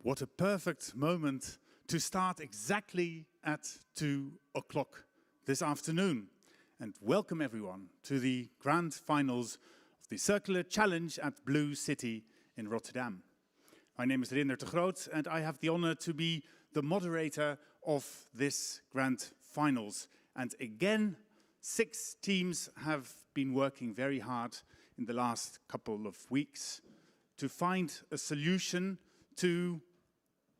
What a perfect moment to start exactly at 2 o'clock this afternoon. And welcome everyone to the grand finals of the Circular Challenge at Blue City in Rotterdam. My name is René de Groot and I have the honor to be the moderator of this grand finals. And again, 6 teams have been working very hard in the last couple of weeks to find a solution to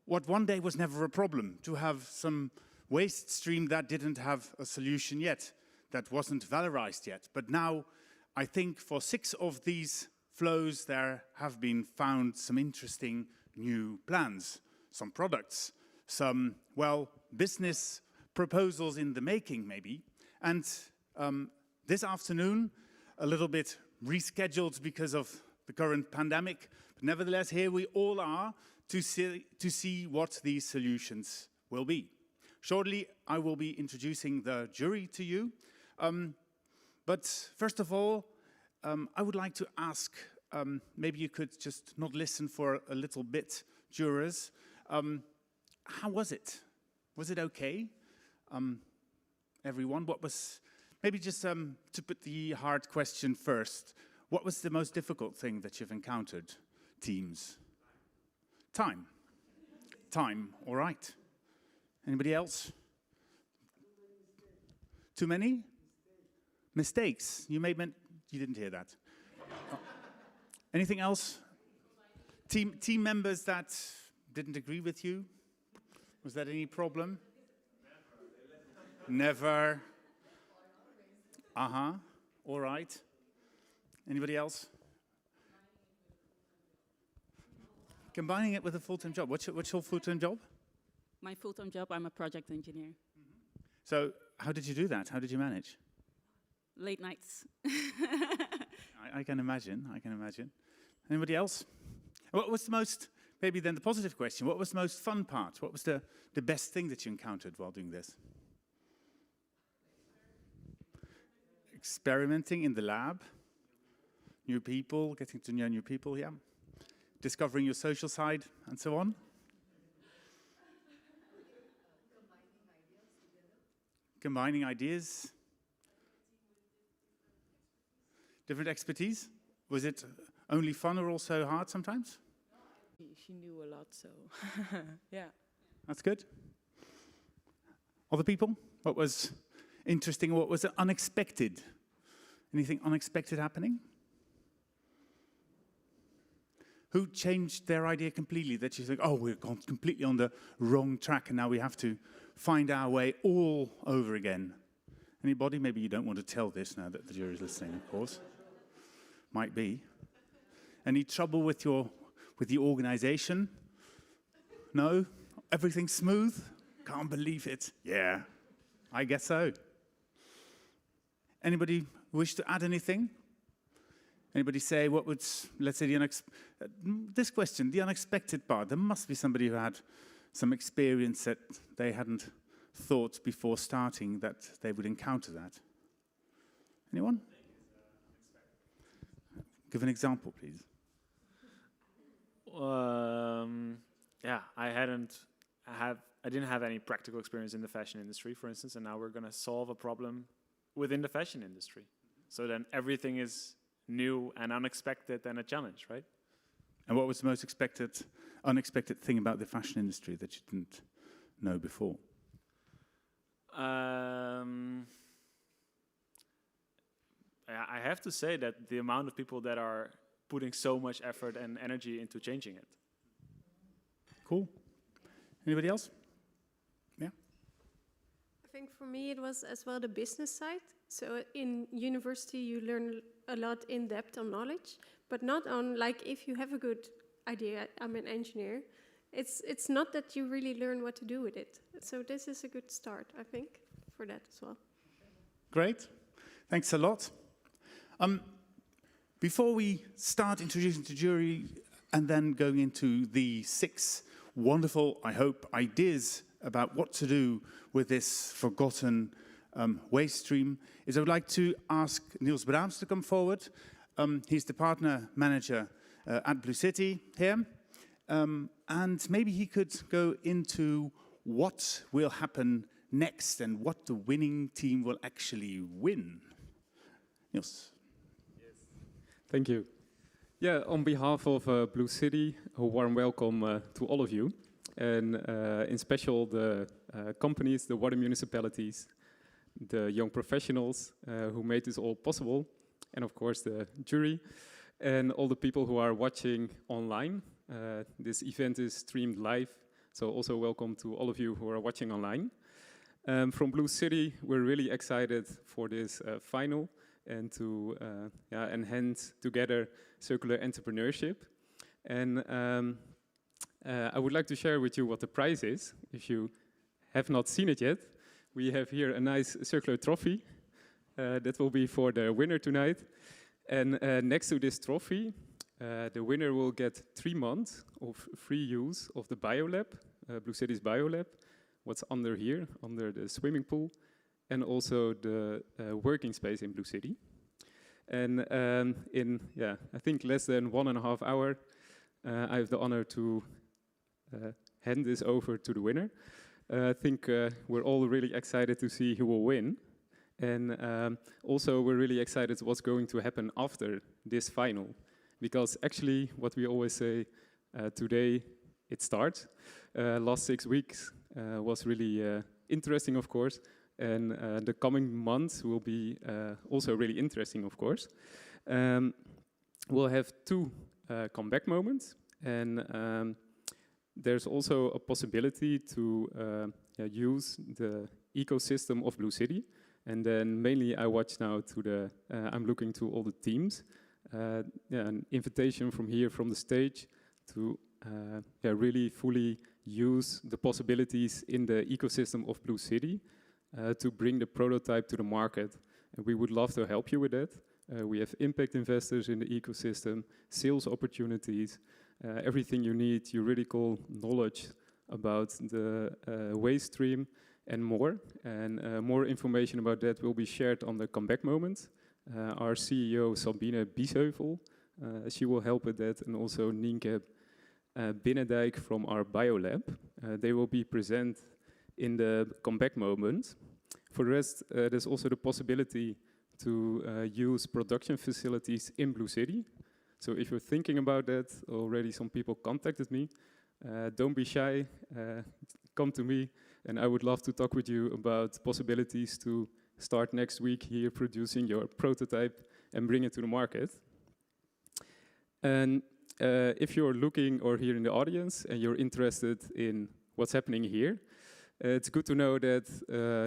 what one day was never a problem, to have some waste stream that didn't have a solution yet, that wasn't valorized yet. But now, I think for 6 of these flows, there have been found some interesting new plans, some products, some, well, business proposals in the making, maybe. And this afternoon, a little bit rescheduled because of the current pandemic, but nevertheless, here we all are to see what these solutions will be. Shortly, I will be introducing the jury to you. But first of all, I would like to ask, maybe you could just not listen for a little bit, jurors. How was it? Was it okay? Everyone, what was, maybe just to put the hard question first, what was the most difficult thing that you've encountered, teams? Time. Time, all right. Anybody else? Too many? Mistakes. You didn't hear that. Anything else? Team members that didn't agree with you? Was that any problem? Never. Uh-huh. All right. Anybody else? Combining it with a full-time job. What's your full-time job? My full-time job, I'm a project engineer. So how did you do that? How did you manage? Late nights. I can imagine, I can imagine. Anybody else? What was the most, maybe then the positive question, what was the most fun part? What was the best thing that you encountered while doing this? Experimenting in the lab. New people, getting to know new people, yeah. Discovering your social side, and so on. Combining ideas. Different expertise. Was it only fun or also hard sometimes? She knew a lot, so yeah. That's good. Other people? What was interesting? What was unexpected? Anything unexpected happening? Who changed their idea completely, that you think, oh, we've gone completely on the wrong track and now we have to find our way all over again? Anybody? Maybe you don't want to tell this now that the jury is listening, of course. Might be. Any trouble with the organization? No? Everything smooth? Can't believe it. Yeah, I guess so. Anybody wish to add anything? Anybody say what would, let's say, this question, the unexpected part. There must be somebody who had some experience that they hadn't thought before starting that they would encounter that. Anyone? Give an example, please. Yeah, I didn't have any practical experience in the fashion industry, for instance, and now we're going to solve a problem within the fashion industry. So then everything is new and unexpected and a challenge, right? And what was the most unexpected thing about the fashion industry that you didn't know before? I have to say that the amount of people that are putting so much effort and energy into changing it. Cool. Anybody else? Yeah? I think for me it was as well the business side. So in university you learn a lot in depth on knowledge, but not on, like, if you have a good idea, I'm an engineer, it's not that you really learn what to do with it. So this is a good start, I think, for that as well. Great. Thanks a lot. Before we start introducing the jury and then going into the 6 wonderful, I hope, ideas about what to do with this forgotten waste stream, I would like to ask Niels Braams to come forward. He's the partner manager at Blue City here. and maybe he could go into what will happen next and what the winning team will actually win. Niels. Thank you. Yeah, on behalf of Blue City, a warm welcome to all of you. And in special the companies, the water municipalities, the young professionals who made this all possible, and of course the jury, and all the people who are watching online. This event is streamed live, so also welcome to all of you who are watching online. From Blue City, we're really excited for this final and to enhance together circular entrepreneurship. And I would like to share with you what the prize is. If you have not seen it yet, we have here a nice circular trophy that will be for the winner tonight. And next to this trophy, the winner will get 3 months of free use of the BioLab, Blue City's BioLab, what's under here, under the swimming pool, and also the working space in Blue City. And in, I think less than 1.5 hours, I have the honor to hand this over to the winner. I think we're all really excited to see who will win. And also we're really excited what's going to happen after this final. Because actually what we always say, today it starts. Last 6 weeks was really interesting, of course. And the coming months will be also really interesting, of course. We'll have 2 comeback moments. And there's also a possibility to use the ecosystem of Blue City. And then mainly I watch now to the, I'm looking to all the teams. An invitation from here, from the stage, to really fully use the possibilities in the ecosystem of Blue City to bring the prototype to the market. And we would love to help you with that. We have impact investors in the ecosystem, sales opportunities, everything you need, juridical knowledge about the waste stream and more. And more information about that will be shared on the comeback moment. Our CEO Sabine Biesheuvel, she will help with that, and also Nienke Binnendijk from our BioLab. They will be present in the comeback moment. For the rest, there's also the possibility to use production facilities in Blue City. So if you're thinking about that, already some people contacted me. Don't be shy, come to me, and I would love to talk with you about possibilities to start next week here producing your prototype and bring it to the market. And if you're looking or here in the audience and you're interested in what's happening here, it's good to know that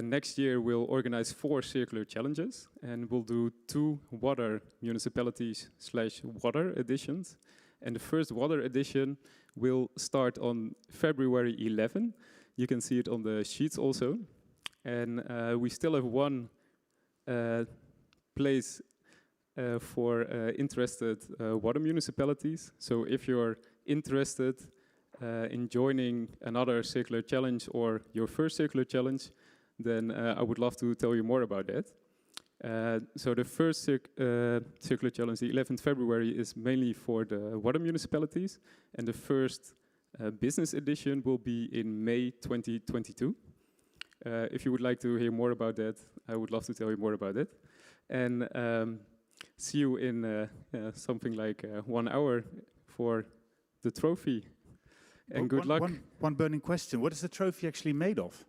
next year we'll organize 4 circular challenges, and we'll do 2 water municipalities/water editions. And the first water edition will start on February 11. You can see it on the sheets also. And we still have 1 place for interested water municipalities. So if you're interested in joining another circular challenge or your first circular challenge, then I would love to tell you more about that. So the first circular challenge, the 11th February, is mainly for the water municipalities. And the first business edition will be in May 2022. If you would like to hear more about that, I would love to tell you more about it. And see you in something like 1 hour for the trophy. And good luck. One burning question. What is the trophy actually made of?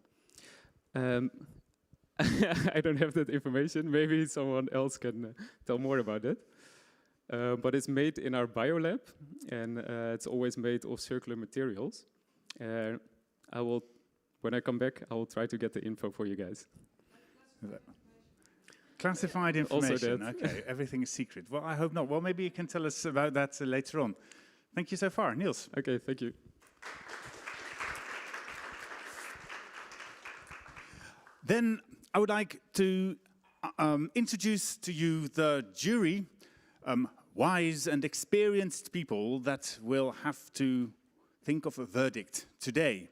I don't have that information. Maybe someone else can tell more about it. But it's made in our BioLab, and it's always made of circular materials. When I come back, I will try to get the info for you guys. Classified information. Okay, everything is secret. Well, I hope not. Well, maybe you can tell us about that later on. Thank you so far, Niels. Okay, thank you. Then I would like to introduce to you the jury, wise and experienced people that will have to think of a verdict today.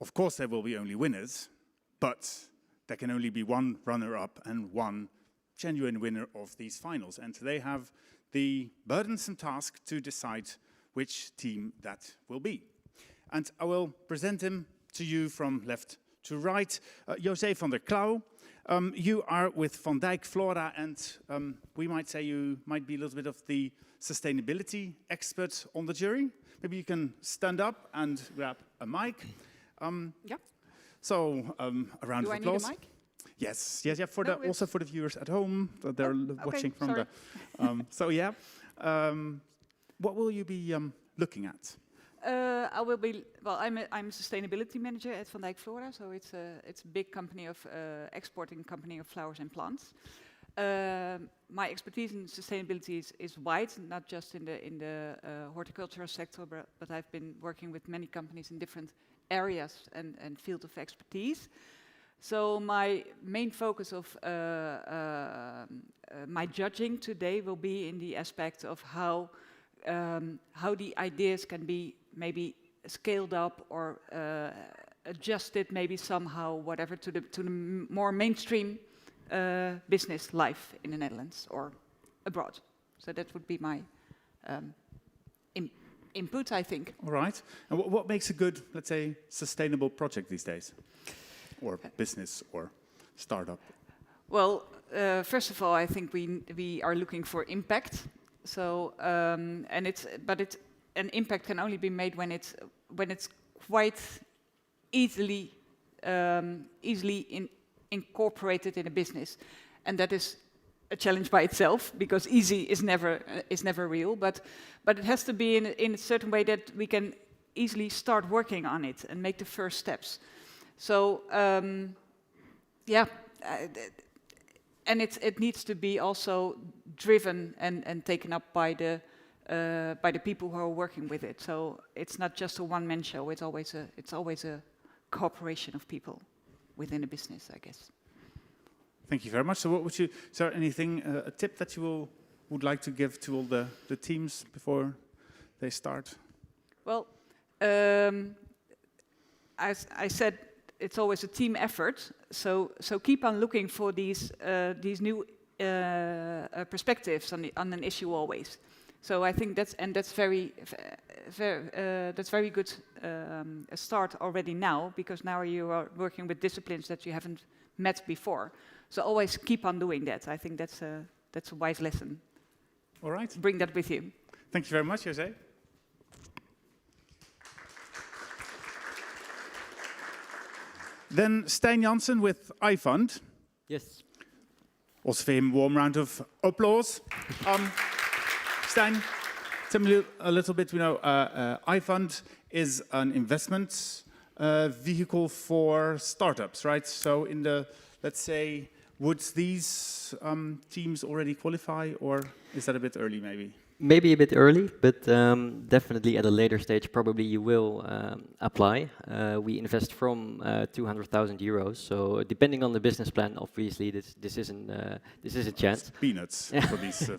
Of course, there will be only winners, but there can only be 1 runner-up and 1 genuine winner of these finals. And they have the burdensome task to decide which team that will be. And I will present him to you from left to right. José van der Klauw, you are with Van Dijk Flora, and we might say you might be a little bit of the sustainability expert on the jury. Maybe you can stand up and grab a mic. Yeah. So, a round Do of I need applause. a mic? Yes, yes, yeah. For No, the also for the viewers at home that they're okay, watching from sorry. the. So yeah, what will you be looking at? I will be, well, I'm a sustainability manager at Van Dijk Flora, so it's a big company of, exporting company of flowers and plants. My expertise in sustainability is wide, not just in the horticultural sector, but I've been working with many companies in different areas and field of expertise. So my main focus of my judging today will be in the aspect of how the ideas can be maybe scaled up or adjusted maybe somehow, whatever, to the more mainstream business life in the Netherlands or abroad. So that would be my input, I think. All right. And what makes a good, let's say, sustainable project these days, or business, or startup? Well, first of all, I think we are looking for impact. So an impact can only be made when it's quite easily incorporated in a business, and that is a challenge by itself, because easy is never real. But it has to be in a certain way that we can easily start working on it and make the first steps. So and it needs to be also driven and taken up by the people who are working with it. So it's not just a one-man show. It's always a cooperation of people within a business, I guess. Thank you very much. So, is there anything, a tip that you would like to give to all the teams before they start? Well, as I said, it's always a team effort. So keep on looking for these new perspectives on an issue always. So I think that's very good a start already now, because now you are working with disciplines that you haven't met before. So always keep on doing that. I think that's a wise lesson. All right. Bring that with you. Thank you very much, José. Then Stijn Jansen with iFund. Yes. Also for him, warm round of applause. Stijn, tell me a little bit, iFund is an investment vehicle for startups, right? So in the, let's say, would these teams already qualify, or is that a bit early maybe? Maybe a bit early, but definitely at a later stage, probably you will apply. We invest from 200,000 euros. So depending on the business plan, obviously this is a chance. It's peanuts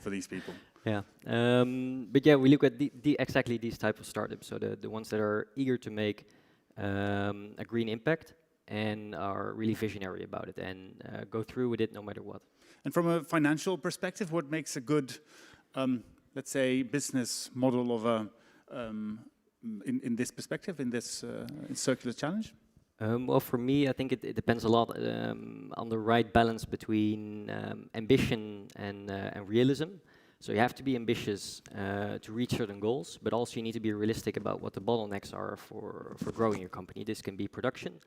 for these people. Yeah, but yeah, we look at exactly these type of startups. So the ones that are eager to make a green impact and are really visionary about it and go through with it no matter what. And from a financial perspective, what makes a good let's say, business model of in this perspective, in this circular challenge? Well, for me, I think it depends a lot on the right balance between ambition and realism. So you have to be ambitious to reach certain goals, but also you need to be realistic about what the bottlenecks are for growing your company. This can be production,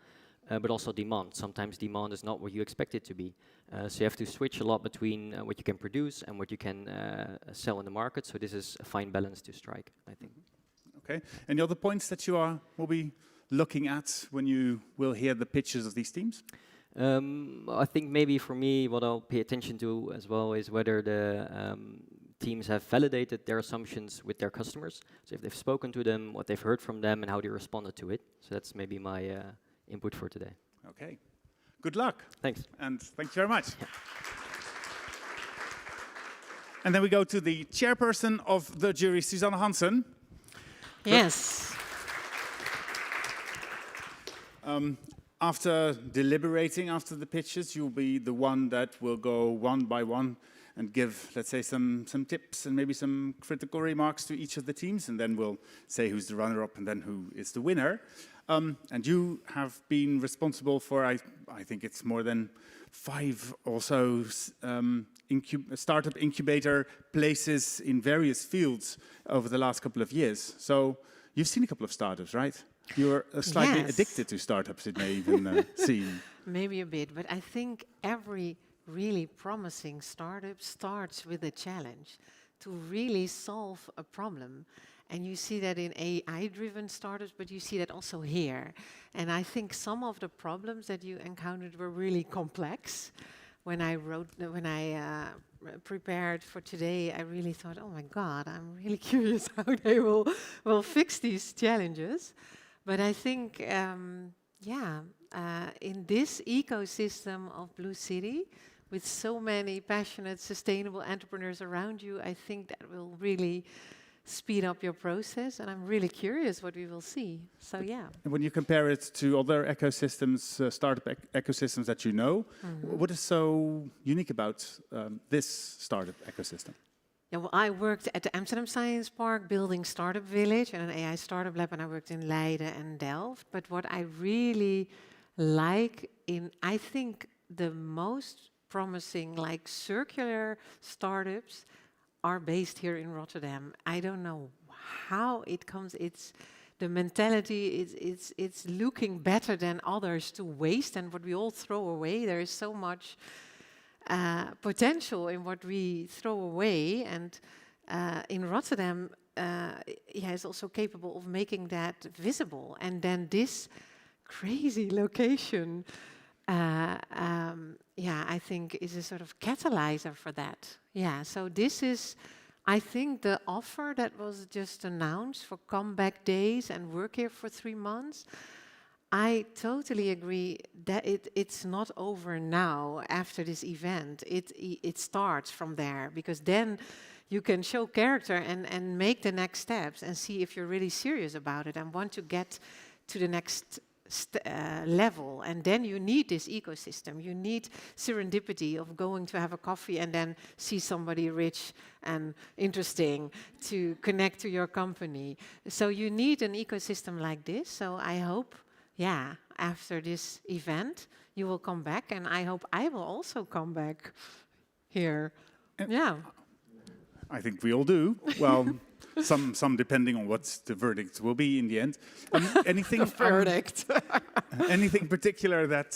but also demand. Sometimes demand is not what you expect it to be. So you have to switch a lot between what you can produce and what you can sell in the market. So this is a fine balance to strike, I think. Okay. Any other points that you will be looking at when you will hear the pitches of these teams? I think maybe for me, what I'll pay attention to as well is whether the teams have validated their assumptions with their customers. So if they've spoken to them, what they've heard from them, and how they responded to it. So that's maybe my input for today. Okay. Good luck. Thanks. And thank you very much. Yeah. And then we go to the chairperson of the jury, Susanne Hansen. Yes. After deliberating after the pitches, you'll be the one that will go one by one and give, let's say, some tips and maybe some critical remarks to each of the teams, and then we'll say who's the runner-up and then who is the winner. And you have been responsible for, I think it's more than 5 or so startup incubator places in various fields over the last couple of years. So you've seen a couple of startups, right? You're slightly addicted to startups, it may even seem. Maybe a bit, but I think every really promising startup starts with a challenge to really solve a problem. And you see that in AI-driven startups, but you see that also here. And I think some of the problems that you encountered were really complex. When I prepared for today, I really thought, oh my God, I'm really curious how they will fix these challenges. But I think, in this ecosystem of Blue City, with so many passionate, sustainable entrepreneurs around you, I think that will really speed up your process, and I'm really curious what we will see. So yeah. And when you compare it to other ecosystems, startup ecosystems that you know, what is so unique about this startup ecosystem? Yeah, well, I worked at the Amsterdam Science Park building Startup Village and an AI startup lab, and I worked in Leiden and Delft. But what I really like I think the most promising, like circular startups, are based here in Rotterdam. I don't know how it comes. It's the mentality. It's looking better than others to waste and what we all throw away. There is so much potential in what we throw away, and in Rotterdam, is also capable of making that visible. And then this crazy location, I think is a sort of catalyzer for that. Yeah, so this is, I think, the offer that was just announced for comeback days and work here for 3 months. I totally agree that it's not over now after this event. It starts from there, because then you can show character and make the next steps and see if you're really serious about it and want to get to the next level. And then you need this ecosystem. You need serendipity of going to have a coffee and then see somebody rich and interesting to connect to your company. So you need an ecosystem like this. So I hope, after this event, you will come back, and I hope I will also come back here. I think we all do. Well, some depending on what the verdict will be in the end. Anything the verdict. Anything particular that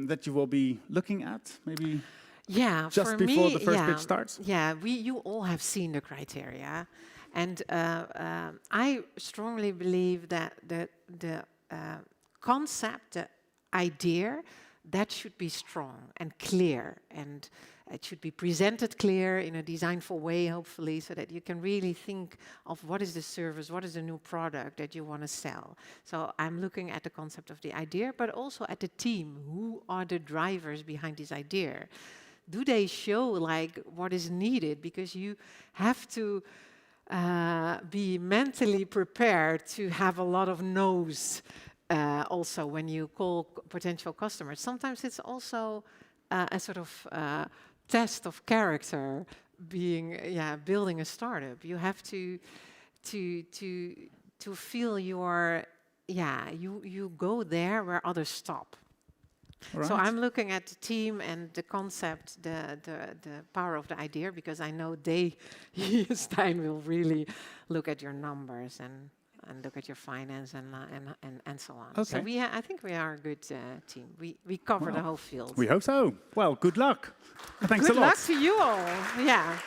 that you will be looking at, maybe? Yeah, just before the first pitch starts. Yeah, you all have seen the criteria, and I strongly believe that the concept, the idea, that should be strong and clear, and it should be presented clear in a designful way, hopefully, so that you can really think of what is the service, what is the new product that you want to sell. So I'm looking at the concept of the idea, but also at the team. Who are the drivers behind this idea? Do they show like what is needed? Because you have to be mentally prepared to have a lot of no's also when you call potential customers. Sometimes it's also a sort of test of character, building a startup. You have to feel you go there where others stop. Right. So I'm looking at the team and the concept, the power of the idea, because I know Stein will really look at your numbers and look at your finance and so on. Okay. So I think we are a good team. We cover the whole field. We hope so. Well, good luck. Thanks a lot. Good luck to you all. Yeah.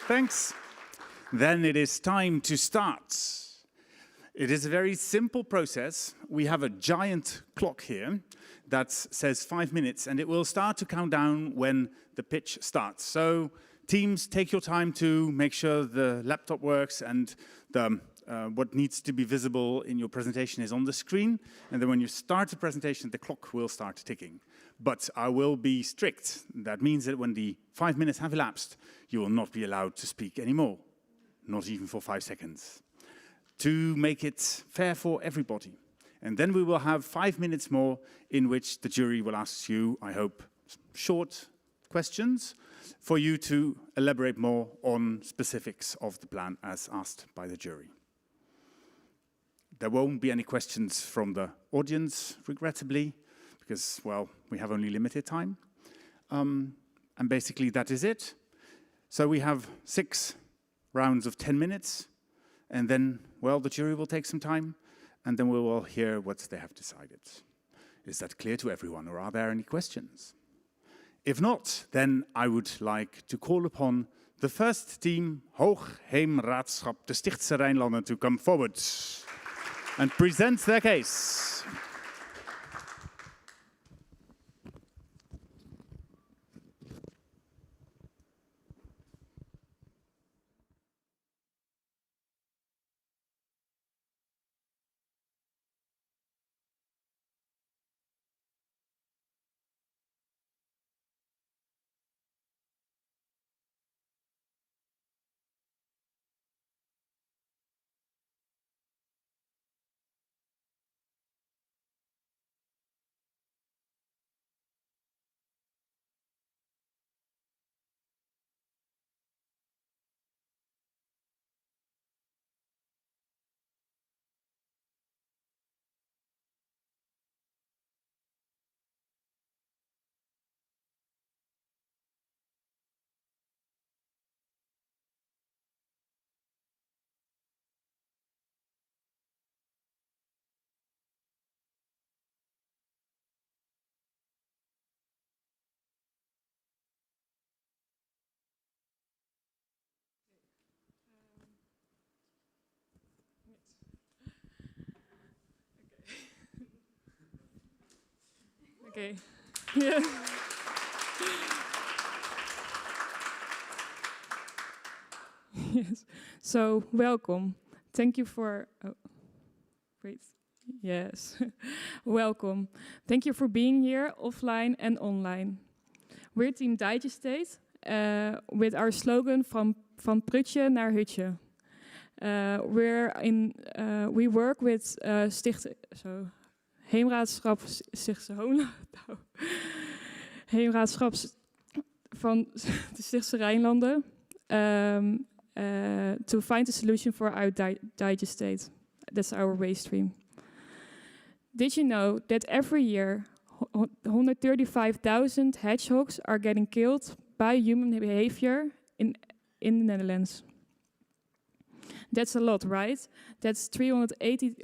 Thanks. Then it is time to start. It is a very simple process. We have a giant clock here that says 5 minutes, and it will start to count down when the pitch starts. So teams, take your time to make sure the laptop works and what needs to be visible in your presentation is on the screen. And then when you start the presentation, the clock will start ticking. But I will be strict. That means that when the 5 minutes have elapsed, you will not be allowed to speak anymore, not even for 5 seconds, to make it fair for everybody. And then we will have 5 minutes more in which the jury will ask you, I hope, short, questions for you to elaborate more on specifics of the plan as asked by the jury. There won't be any questions from the audience, regrettably, because, well, we have only limited time. And basically that is it. So we have 6 rounds of 10 minutes, and then, well, the jury will take some time, and then we will hear what they have decided. Is that clear to everyone, or are there any questions? If not, then I would like to call upon the first team, Hoogheemraadschap De Stichtse Rijnlanden, to come forward and present their case. Okay. Yeah. Yes. So welcome. Thank you for. Oh, great. Yes. Welcome. Thank you for being here, offline and online. We're Team Digest with our slogan van prutje naar hutje. We work with Heemraadschap Heemraadschap van de Stichtse Rijnlanden to find a solution for our digest state. That's our waste stream. Did you know that every year 135,000 hedgehogs are getting killed by human behavior in the Netherlands? That's a lot, right? That's 380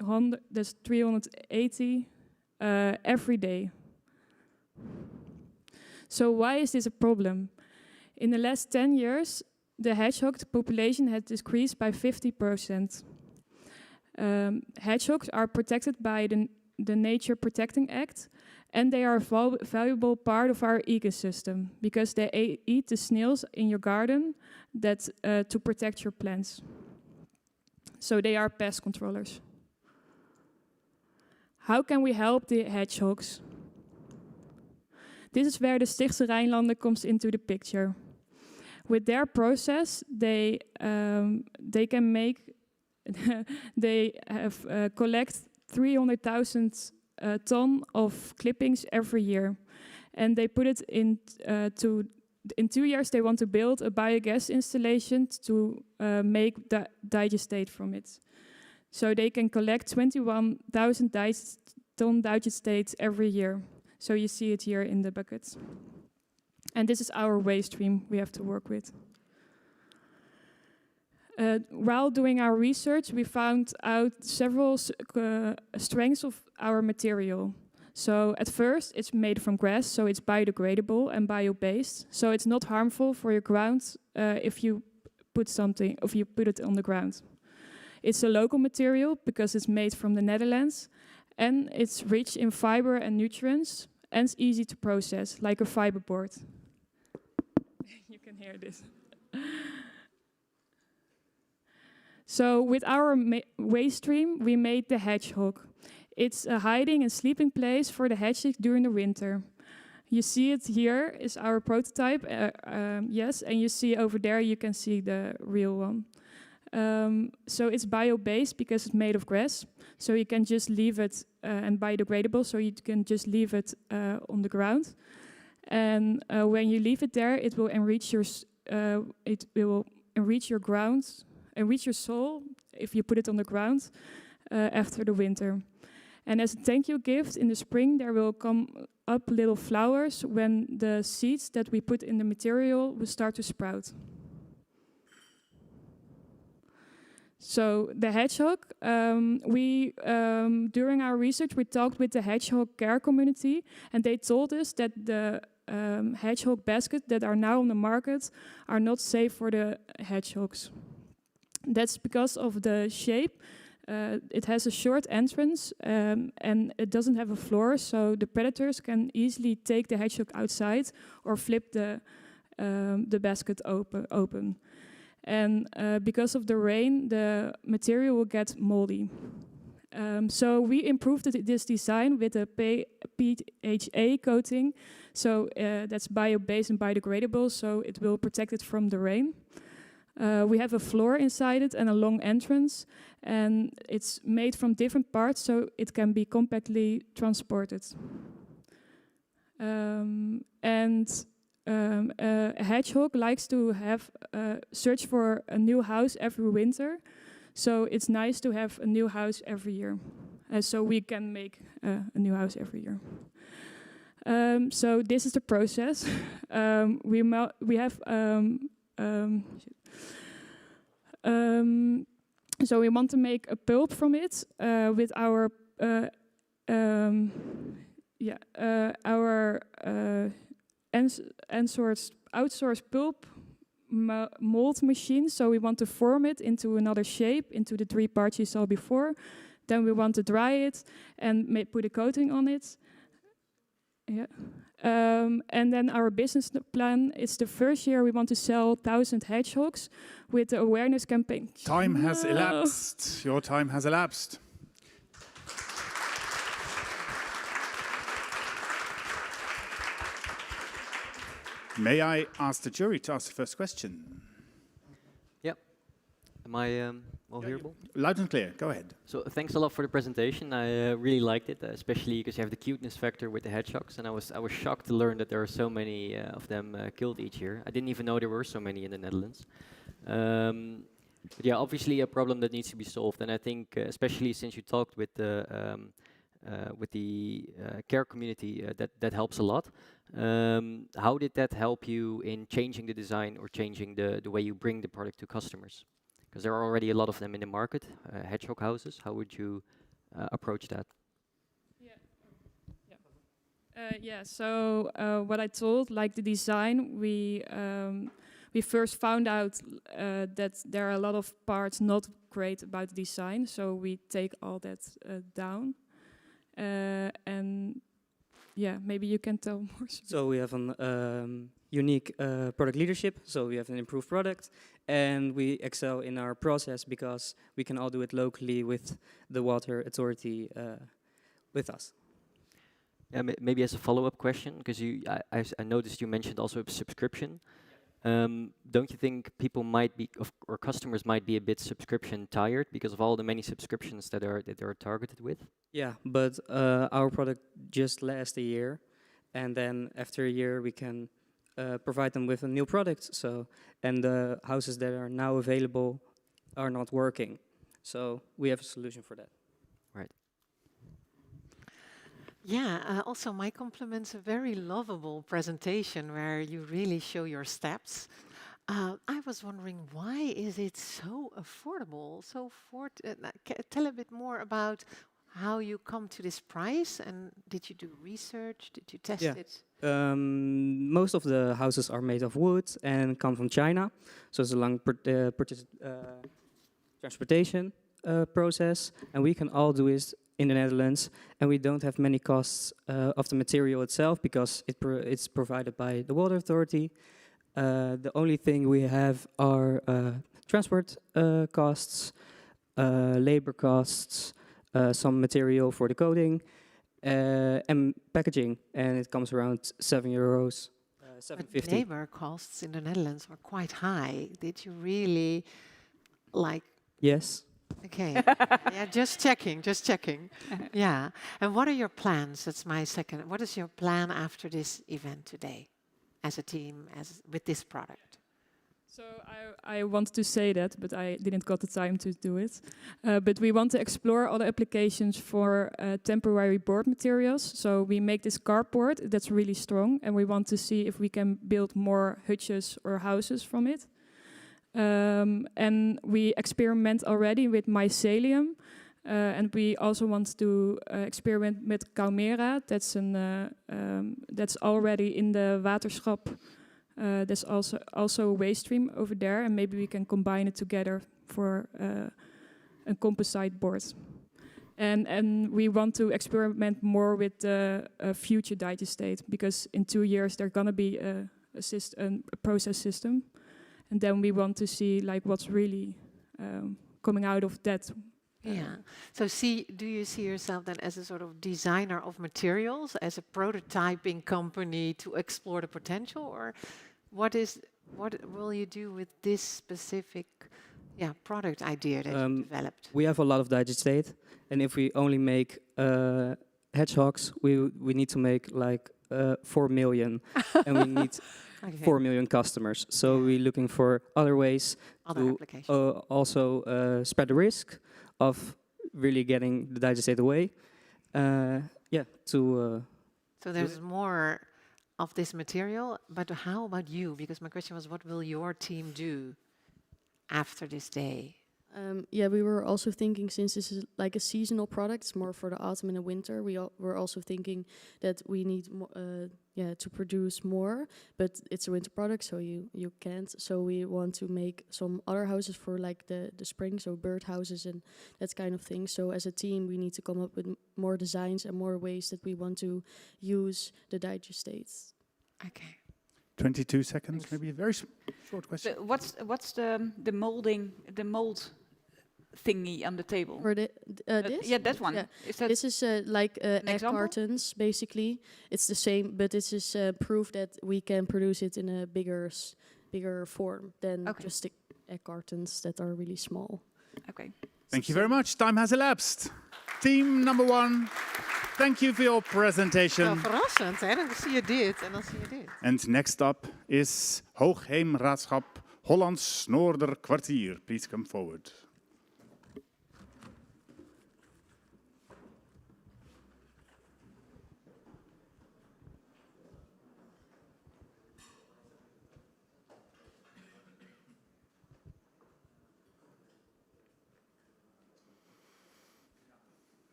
every day. So why is this a problem? In the last 10 years, the hedgehog population has decreased by 50%. Hedgehogs are protected by the Nature Protecting Act, and they are a valuable part of our ecosystem because they eat the snails in your garden to protect your plants. So they are pest controllers. How can we help the hedgehogs? This is where the Stichtse Rijnlanden comes into the picture. With their process, they can make, collect 300,000 ton of clippings every year, and they put it in 2 years. They want to build a biogas installation to make the digestate from it. So they can collect 21,000 ton digestates every year. So you see it here in the buckets. And this is our waste stream we have to work with. While doing our research, we found out several strengths of our material. So at first, it's made from grass, so it's biodegradable and bio-based. So it's not harmful for your ground if you put it on the ground. It's a local material because it's made from the Netherlands, and it's rich in fiber and nutrients, and it's easy to process, like a fiberboard. You can hear this. So with our waste stream, we made the hedgehog. It's a hiding and sleeping place for the hedgehogs during the winter. You see it here is our prototype, yes, and you see over there, you can see the real one. So it's bio-based because it's made of grass. So you can just leave it, and biodegradable, so you can just leave it on the ground. And when you leave it there, it will enrich your ground, enrich your soil if you put it on the ground after the winter. And as a thank you gift, in the spring there will come up little flowers when the seeds that we put in the material will start to sprout. So the hedgehog, during our research we talked with the hedgehog care community, and they told us that the hedgehog baskets that are now on the market are not safe for the hedgehogs. That's because of the shape. It has a short entrance and it doesn't have a floor, so the predators can easily take the hedgehog outside or flip the basket open. And because of the rain, the material will get moldy. So we improved this design with a PHA coating. So that's bio-based and biodegradable, so it will protect it from the rain. We have a floor inside it and a long entrance, and it's made from different parts, so it can be compactly transported. A hedgehog likes to have search for a new house every winter, so it's nice to have a new house every year. So we can make a new house every year. So this is the process. So we want to make a pulp from it with our outsourced pulp mold machine. So we want to form it into another shape, into the 3 parts you saw before. Then we want to dry it and put a coating on it. Yeah. And then our business plan is the first year we want to sell 1,000 hedgehogs with the awareness campaign. Time has elapsed. Your time has elapsed. May I ask the jury to ask the first question? Yep. Am I all hearable? Loud and clear. Go ahead. So thanks a lot for the presentation. I really liked it, especially because you have the cuteness factor with the hedgehogs, and I was shocked to learn that there are so many of them killed each year. I didn't even know there were so many in the Netherlands. But yeah, obviously a problem that needs to be solved, and I think especially since you talked with the care community, that helps a lot. How did that help you in changing the design or changing the way you bring the product to customers? Because there are already a lot of them in the market, hedgehog houses. How would you approach that? So what I told, like the design, we first found out that there are a lot of parts not great about the design, so we take all that down. And yeah, maybe you can tell more. So we have an unique product leadership, so we have an improved product, and we excel in our process because we can all do it locally with the water authority with us. Yeah, maybe as a follow-up question, because I noticed you mentioned also a subscription. Don't you think people might be, or customers might be a bit subscription tired because of all the many subscriptions that are targeted with? Yeah, but our product just lasts a year, and then after a year we can provide them with a new product. So, and the houses that are now available are not working, so we have a solution for that. Right. Yeah, also my compliments, a very lovable presentation where you really show your steps. I was wondering, why is it so affordable? Tell a bit more about how you come to this price, and did you do research? Did you test it? Most of the houses are made of wood and come from China, so it's a long transportation process, and we can all do it in the Netherlands, and we don't have many costs of the material itself because it's provided by the water authority. The only thing we have are transport costs, labor costs, some material for the coating, and packaging, and it comes around €7, €7.50. But labor costs in the Netherlands are quite high. Did you really Yes. Okay. Yeah, just checking. Yeah. And what are your plans? That's my second. What is your plan after this event today, as a team, with this product? So I wanted to say that, but I didn't got the time to do it. But we want to explore other applications for temporary board materials. So we make this cardboard that's really strong, and we want to see if we can build more hutjes or houses from it. And we experiment already with mycelium, and we also want to experiment with Kaumera. That's already in the Waterschap. There's also a waste stream over there, and maybe we can combine it together for a composite board. And we want to experiment more with the future digestate, because in 2 years there's gonna be a process system, and then we want to see like what's really coming out of that. Yeah. So do you see yourself then as a sort of designer of materials, as a prototyping company to explore the potential, or what will you do with this specific product idea that you developed? We have a lot of digestate, and if we only make hedgehogs, we need to make like 4 million, and we need 4 million customers. So we're looking for other ways to also spread the risk of really getting the digestate away. So there's more of this material, but how about you? Because my question was, what will your team do after this day? We were also thinking, since this is like a seasonal product, it's more for the autumn and the winter, we're also thinking that we need to produce more, but it's a winter product, so you can't. So we want to make some other houses for like the spring, so bird houses and that kind of thing. So as a team, we need to come up with more designs and more ways that we want to use the digestates. Okay. 22 seconds, maybe a very short question. What's the mold thingy on the table? For this? Yeah, that one. Yeah. Is that this is like egg example? cartons, basically. It's the same, but this is proof that we can produce it in a bigger form than just the egg cartons that are really small. Okay. Thank you very much. Time has elapsed. Team number 1, thank you for your presentation. Nou, verrassend, hè? Dan zie je dit en dan zie je dit. And next up is Hoogheemraadschap Hollands Noorderkwartier. Please come forward.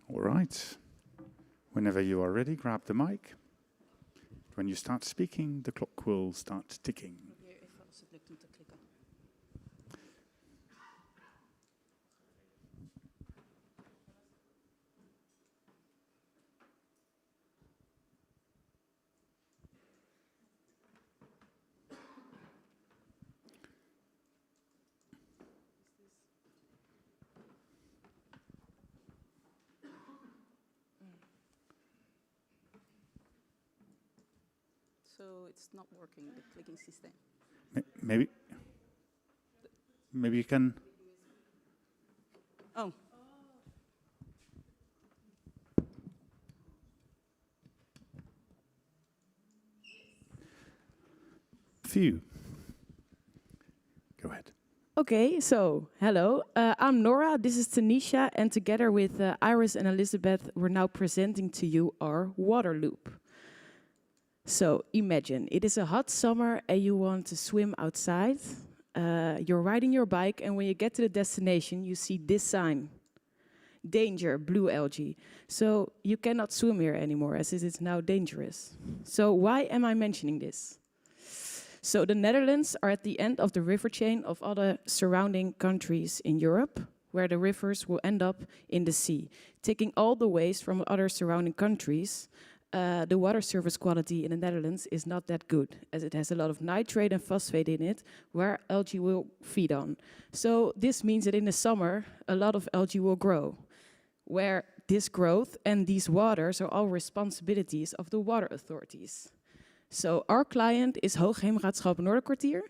All right. Whenever you are ready, grab the mic. When you start speaking, the clock will start ticking. So it's not working, the clicking system. Maybe you can. Oh. Few. Go ahead. Okay, so hello, I'm Nora, this is Tanisha, and together with Iris and Elizabeth, we're now presenting to you our water loop. So imagine, it is a hot summer and you want to swim outside. You're riding your bike, and when you get to the destination, you see this sign. danger, blue algae. So you cannot swim here anymore as it is now dangerous. So why am I mentioning this? So the Netherlands are at the end of the river chain of other surrounding countries in Europe, where the rivers will end up in the sea. Taking all the waste from other surrounding countries, the water surface quality in the Netherlands is not that good, as it has a lot of nitrate and phosphate in it, where algae will feed on. So this means that in the summer, a lot of algae will grow, where this growth and these waters are all responsibilities of the water authorities. So our client is Hoogheemraadschap Noorderkwartier.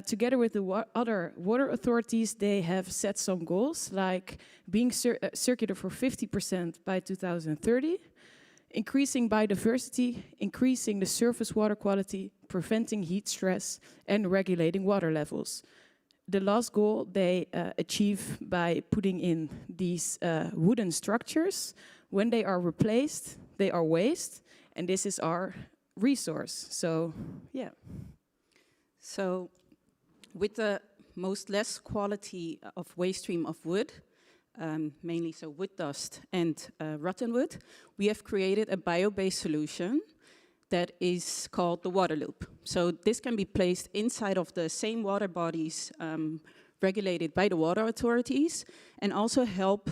Together with the other water authorities, they have set some goals, like being circular for 50% by 2030, increasing biodiversity, increasing the surface water quality, preventing heat stress, and regulating water levels. The last goal they achieve by putting in these wooden structures. When they are replaced, they are waste, and this is our resource. So, yeah. So, with the most less quality of waste stream of wood, mainly so wood dust and rotten wood, we have created a bio-based solution that is called the water loop. So this can be placed inside of the same water bodies regulated by the water authorities and also help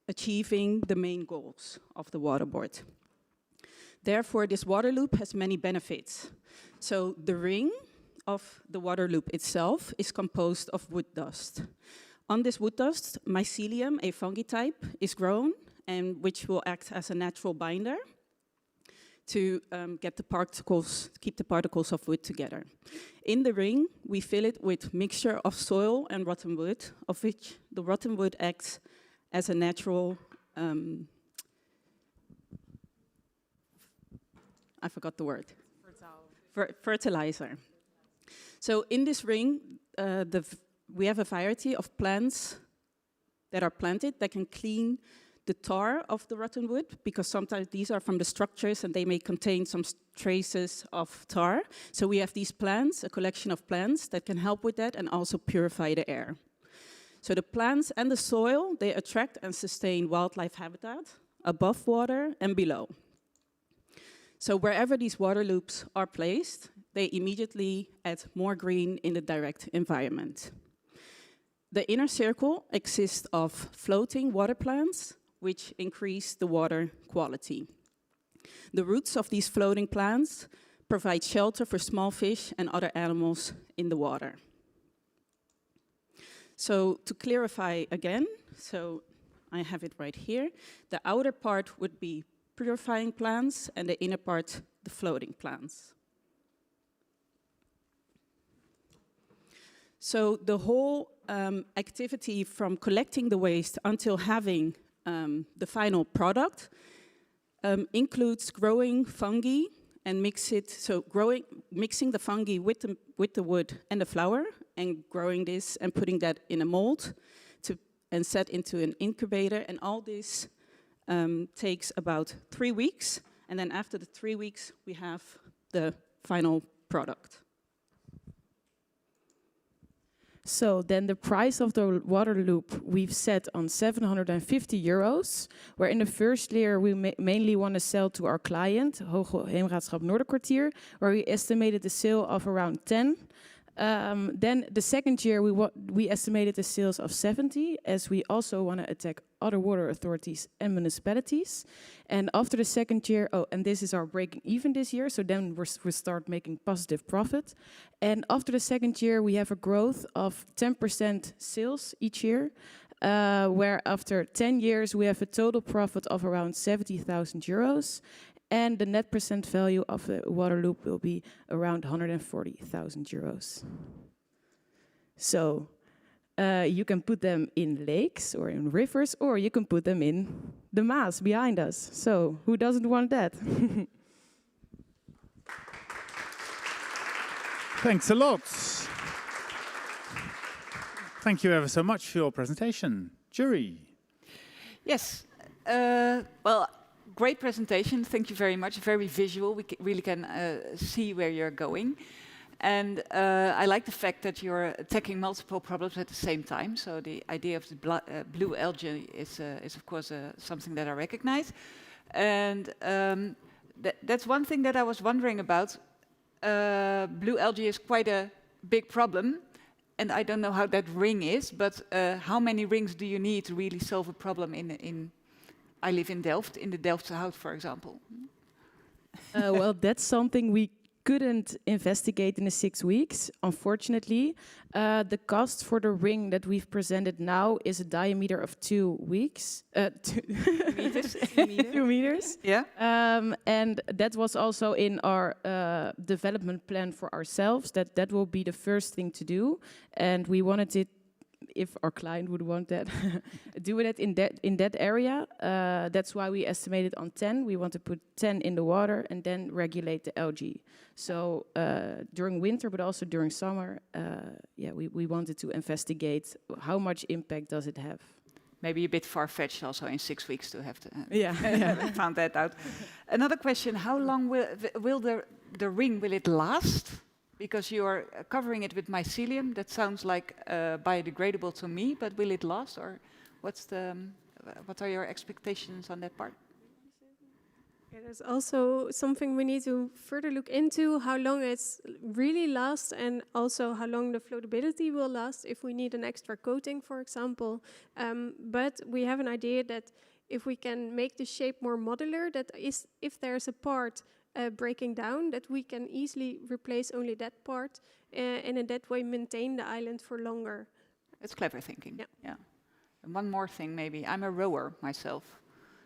achieving the main goals of the water board. Therefore, this water loop has many benefits. So the ring of the water loop itself is composed of wood dust. On this wood dust, mycelium, a fungi type, is grown, and which will act as a natural binder to keep the particles of wood together. In the ring, we fill it with mixture of soil and rotten wood, of which the rotten wood acts as a natural, I forgot the word. Fertilizer. So in this ring, we have a variety of plants that are planted that can clean the tar of the rotten wood, because sometimes these are from the structures and they may contain some traces of tar. So we have these plants, a collection of plants that can help with that and also purify the air. So the plants and the soil, they attract and sustain wildlife habitat above water and below. So wherever these water loops are placed, they immediately add more green in the direct environment. The inner circle consists of floating water plants, which increase the water quality. The roots of these floating plants provide shelter for small fish and other animals in the water. So to clarify again, so I have it right here. The outer part would be purifying plants and the inner part, the floating plants. So the whole activity from collecting the waste until having the final product includes growing fungi and mixing the fungi with the wood and the flour and growing this and putting that in a mold and set into an incubator, and all this takes about 3 weeks, and then after the 3 weeks we have the final product. So then the price of the water loop we've set on €750, where in the first year we mainly want to sell to our client, Hoogheemraadschap Noorderkwartier, where we estimated the sale of around 10. Then the second year we estimated the sales of 70, as we also want to attack other water authorities and municipalities. And after the second year, and this is our breaking even this year, so then we start making positive profit. And after the second year, we have a growth of 10% sales each year, where after 10 years, we have a total profit of around €70,000. And the net present value of the water loop will be around €140,000. So you can put them in lakes or in rivers, or you can put them in the Maas behind us. So who doesn't want that? Thanks a lot. Thank you ever so much for your presentation. Jury. Yes. Well, great presentation. Thank you very much. Very visual. We really can see where you're going. And I like the fact that you're attacking multiple problems at the same time. So the idea of the blue algae is of course something that I recognize. And that's one thing that I was wondering about. Blue algae is quite a big problem. And I don't know how that ring is, but how many rings do you need to really solve a problem I live in Delft, in the Delftse Hout, for example? Well, that's something we couldn't investigate in the 6 weeks, unfortunately. The cost for the ring that we've presented now is a diameter of 2 weeks. 2 meters. 2 meters. Yeah. And that was also in our development plan for ourselves, that will be the first thing to do. And we wanted it, if our client would want that, do it in that area. That's why we estimated on 10. We want to put 10 in the water and then regulate the algae. So during winter, but also during summer, we wanted to investigate how much impact does it have. Maybe a bit far-fetched also in 6 weeks to have to found that out. Another question, how long will the ring, will it last? Because you are covering it with mycelium, that sounds like biodegradable to me, but will it last, or what are your expectations on that part? Yeah, there's also something we need to further look into, how long it's really lasts, and also how long the floatability will last if we need an extra coating, for example. But we have an idea that if we can make the shape more modular, that is, if there's a part breaking down, that we can easily replace only that part, and in that way maintain the island for longer. It's clever thinking. Yeah. And one more thing, maybe. I'm a rower myself.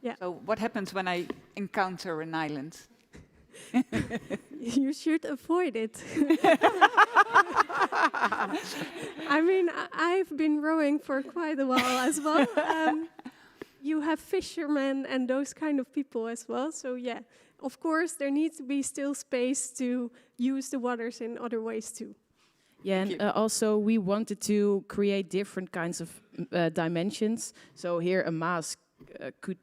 Yeah. So what happens when I encounter an island? You should avoid it. I mean, I've been rowing for quite a while as well. You have fishermen and those kind of people as well. So yeah, of course, there needs to be still space to use the waters in other ways too. Yeah, and also we wanted to create different kinds of dimensions. So here a mask could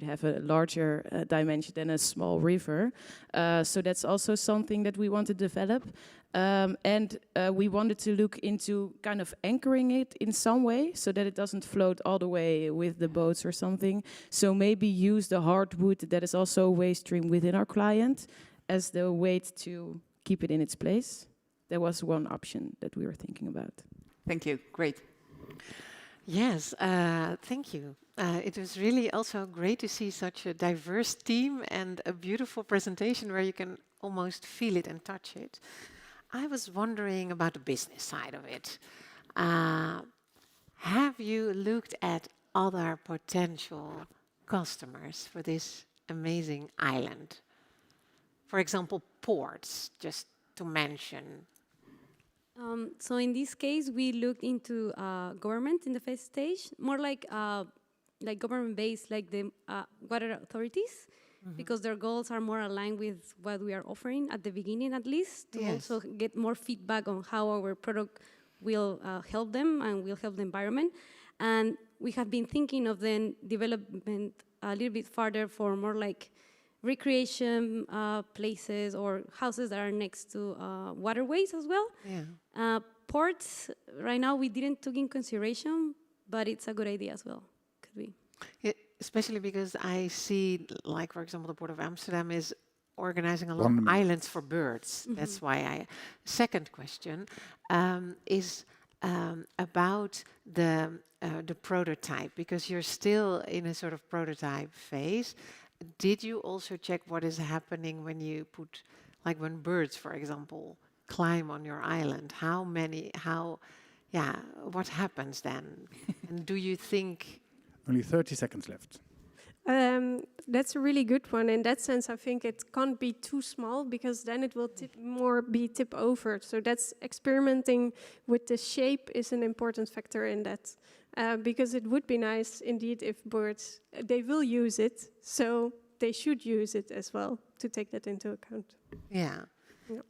have a larger dimension than a small river. So that's also something that we want to develop. And we wanted to look into kind of anchoring it in some way so that it doesn't float all the way with the boats or something. So maybe use the hardwood that is also a waste stream within our client as the weight to keep it in its place. That was one option that we were thinking about. Thank you. Great. Yes, thank you. It was really also great to see such a diverse team and a beautiful presentation where you can almost feel it and touch it. I was wondering about the business side of it. Have you looked at other potential customers for this amazing island? For example, ports, just to mention. So in this case, we looked into government in the first stage, more like government-based, like the water authorities, because their goals are more aligned with what we are offering at the beginning, at least, to also get more feedback on how our product will help them and will help the environment. And we have been thinking of then development a little bit farther for more like recreation places or houses that are next to waterways as well. Yeah. Ports, right now we didn't take in consideration, but it's a good idea as well. Could be. Yeah, especially because I see, like for example, the Port of Amsterdam is organizing a lot of islands for birds. That's why second question is about the prototype, because you're still in a sort of prototype phase. Did you also check what is happening when you put, like when birds, for example, climb on your island? What happens then? And do you think... Only 30 seconds left. That's a really good one. In that sense, I think it can't be too small because then it will tip over. So that's experimenting with the shape is an important factor in that. Because it would be nice indeed if birds, they will use it, so they should use it as well to take that into account. Yeah.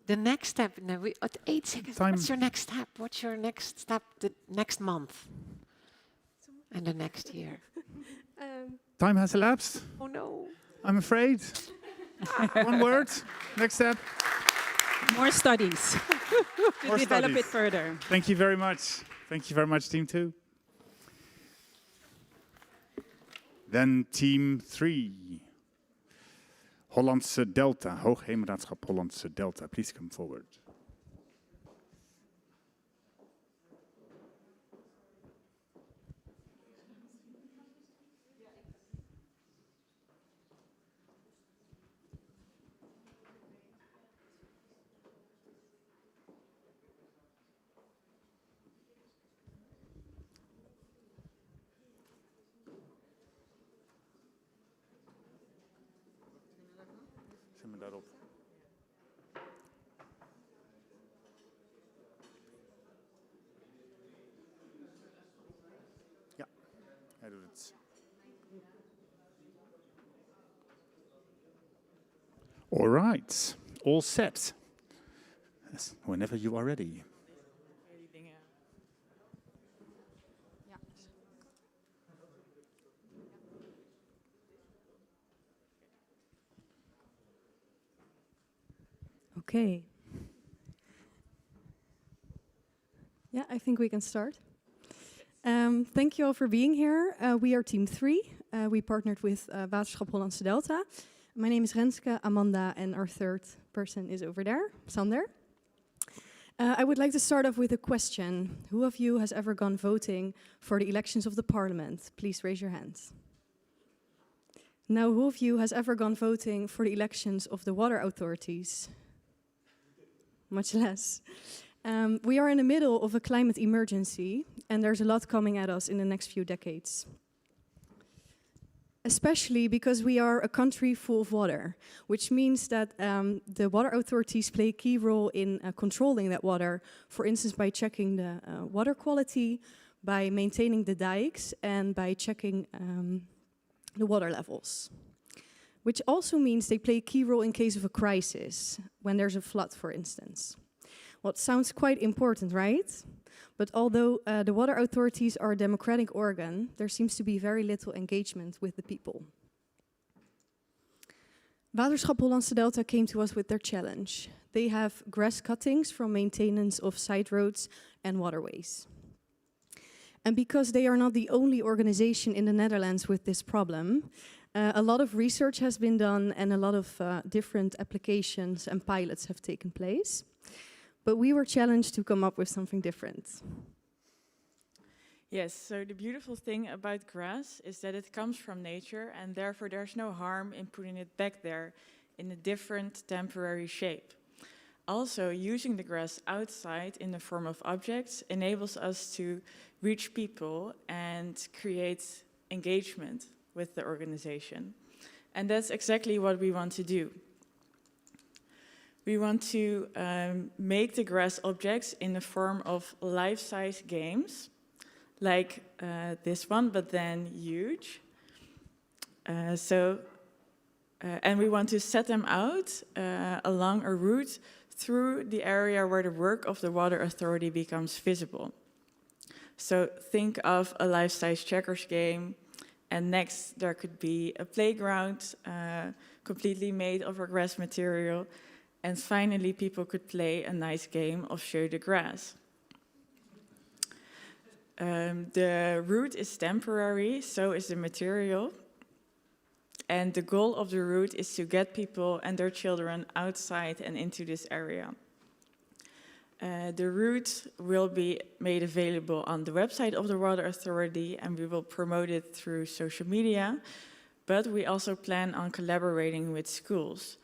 The next step, now we at 8 seconds, what's your next step? What's your next step the next month and the next year? Time has elapsed. Oh no. I'm afraid. One word. Next step. More studies to More develop studies. it further. Thank you very much. Thank you very much, Team 2. Then Team 3. Hollandse Delta, Hoogheemraadschap Hollandse Delta. Please come forward. Zet me daarop. Ja, hij doet het. All right, all set. Yes, whenever you are ready. Okay. Yeah, I think we can start. Thank you all for being here. We are Team 3. We partnered with Waterschap Hollandse Delta. My name is Renske, Amanda, and our third person is over there, Sander. I would like to start off with a question. Who of you has ever gone voting for the elections of the parliament? Please raise your hands. Now, who of you has ever gone voting for the elections of the water authorities? Much less. We are in the middle of a climate emergency, and there's a lot coming at us in the next few decades. Especially because we are a country full of water, which means that the water authorities play a key role in controlling that water, for instance, by checking the water quality, by maintaining the dikes, and by checking the water levels. Which also means they play a key role in case of a crisis, when there's a flood, for instance. Well, it sounds quite important, right? But although the water authorities are a democratic organ, there seems to be very little engagement with the people. Waterschap Hollandse Delta came to us with their challenge. They have grass cuttings from maintenance of side roads and waterways. And because they are not the only organization in the Netherlands with this problem, a lot of research has been done and a lot of different applications and pilots have taken place. But we were challenged to come up with something different. Yes, so the beautiful thing about grass is that it comes from nature and therefore there's no harm in putting it back there in a different temporary shape. Also, using the grass outside in the form of objects enables us to reach people and create engagement with the organization. And that's exactly what we want to do. We want to make the grass objects in the form of life-size games, like this one, but then huge. And we want to set them out along a route through the area where the work of the water authority becomes visible. So think of a life-size checkers game, and next there could be a playground completely made of a grass material. And finally, people could play a nice game of show the grass. The route is temporary, so is the material. And the goal of the route is to get people and their children outside and into this area. The route will be made available on the website of the Water Authority, and we will promote it through social media. But we also plan on collaborating with schools.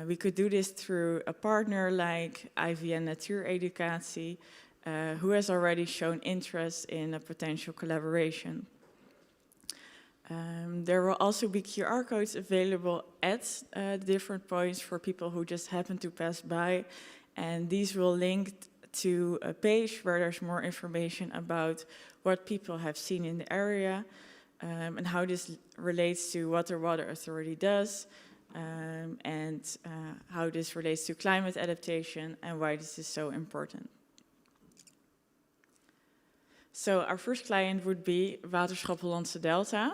We could do this through a partner like IVN Natuureducatie, who has already shown interest in a potential collaboration. There will also be QR codes available at different points for people who just happen to pass by, and these will link to a page where there's more information about what people have seen in the area and how this relates to what the Water Authority does. And how this relates to climate adaptation and why this is so important. So our first client would be Waterschap Hollandse Delta.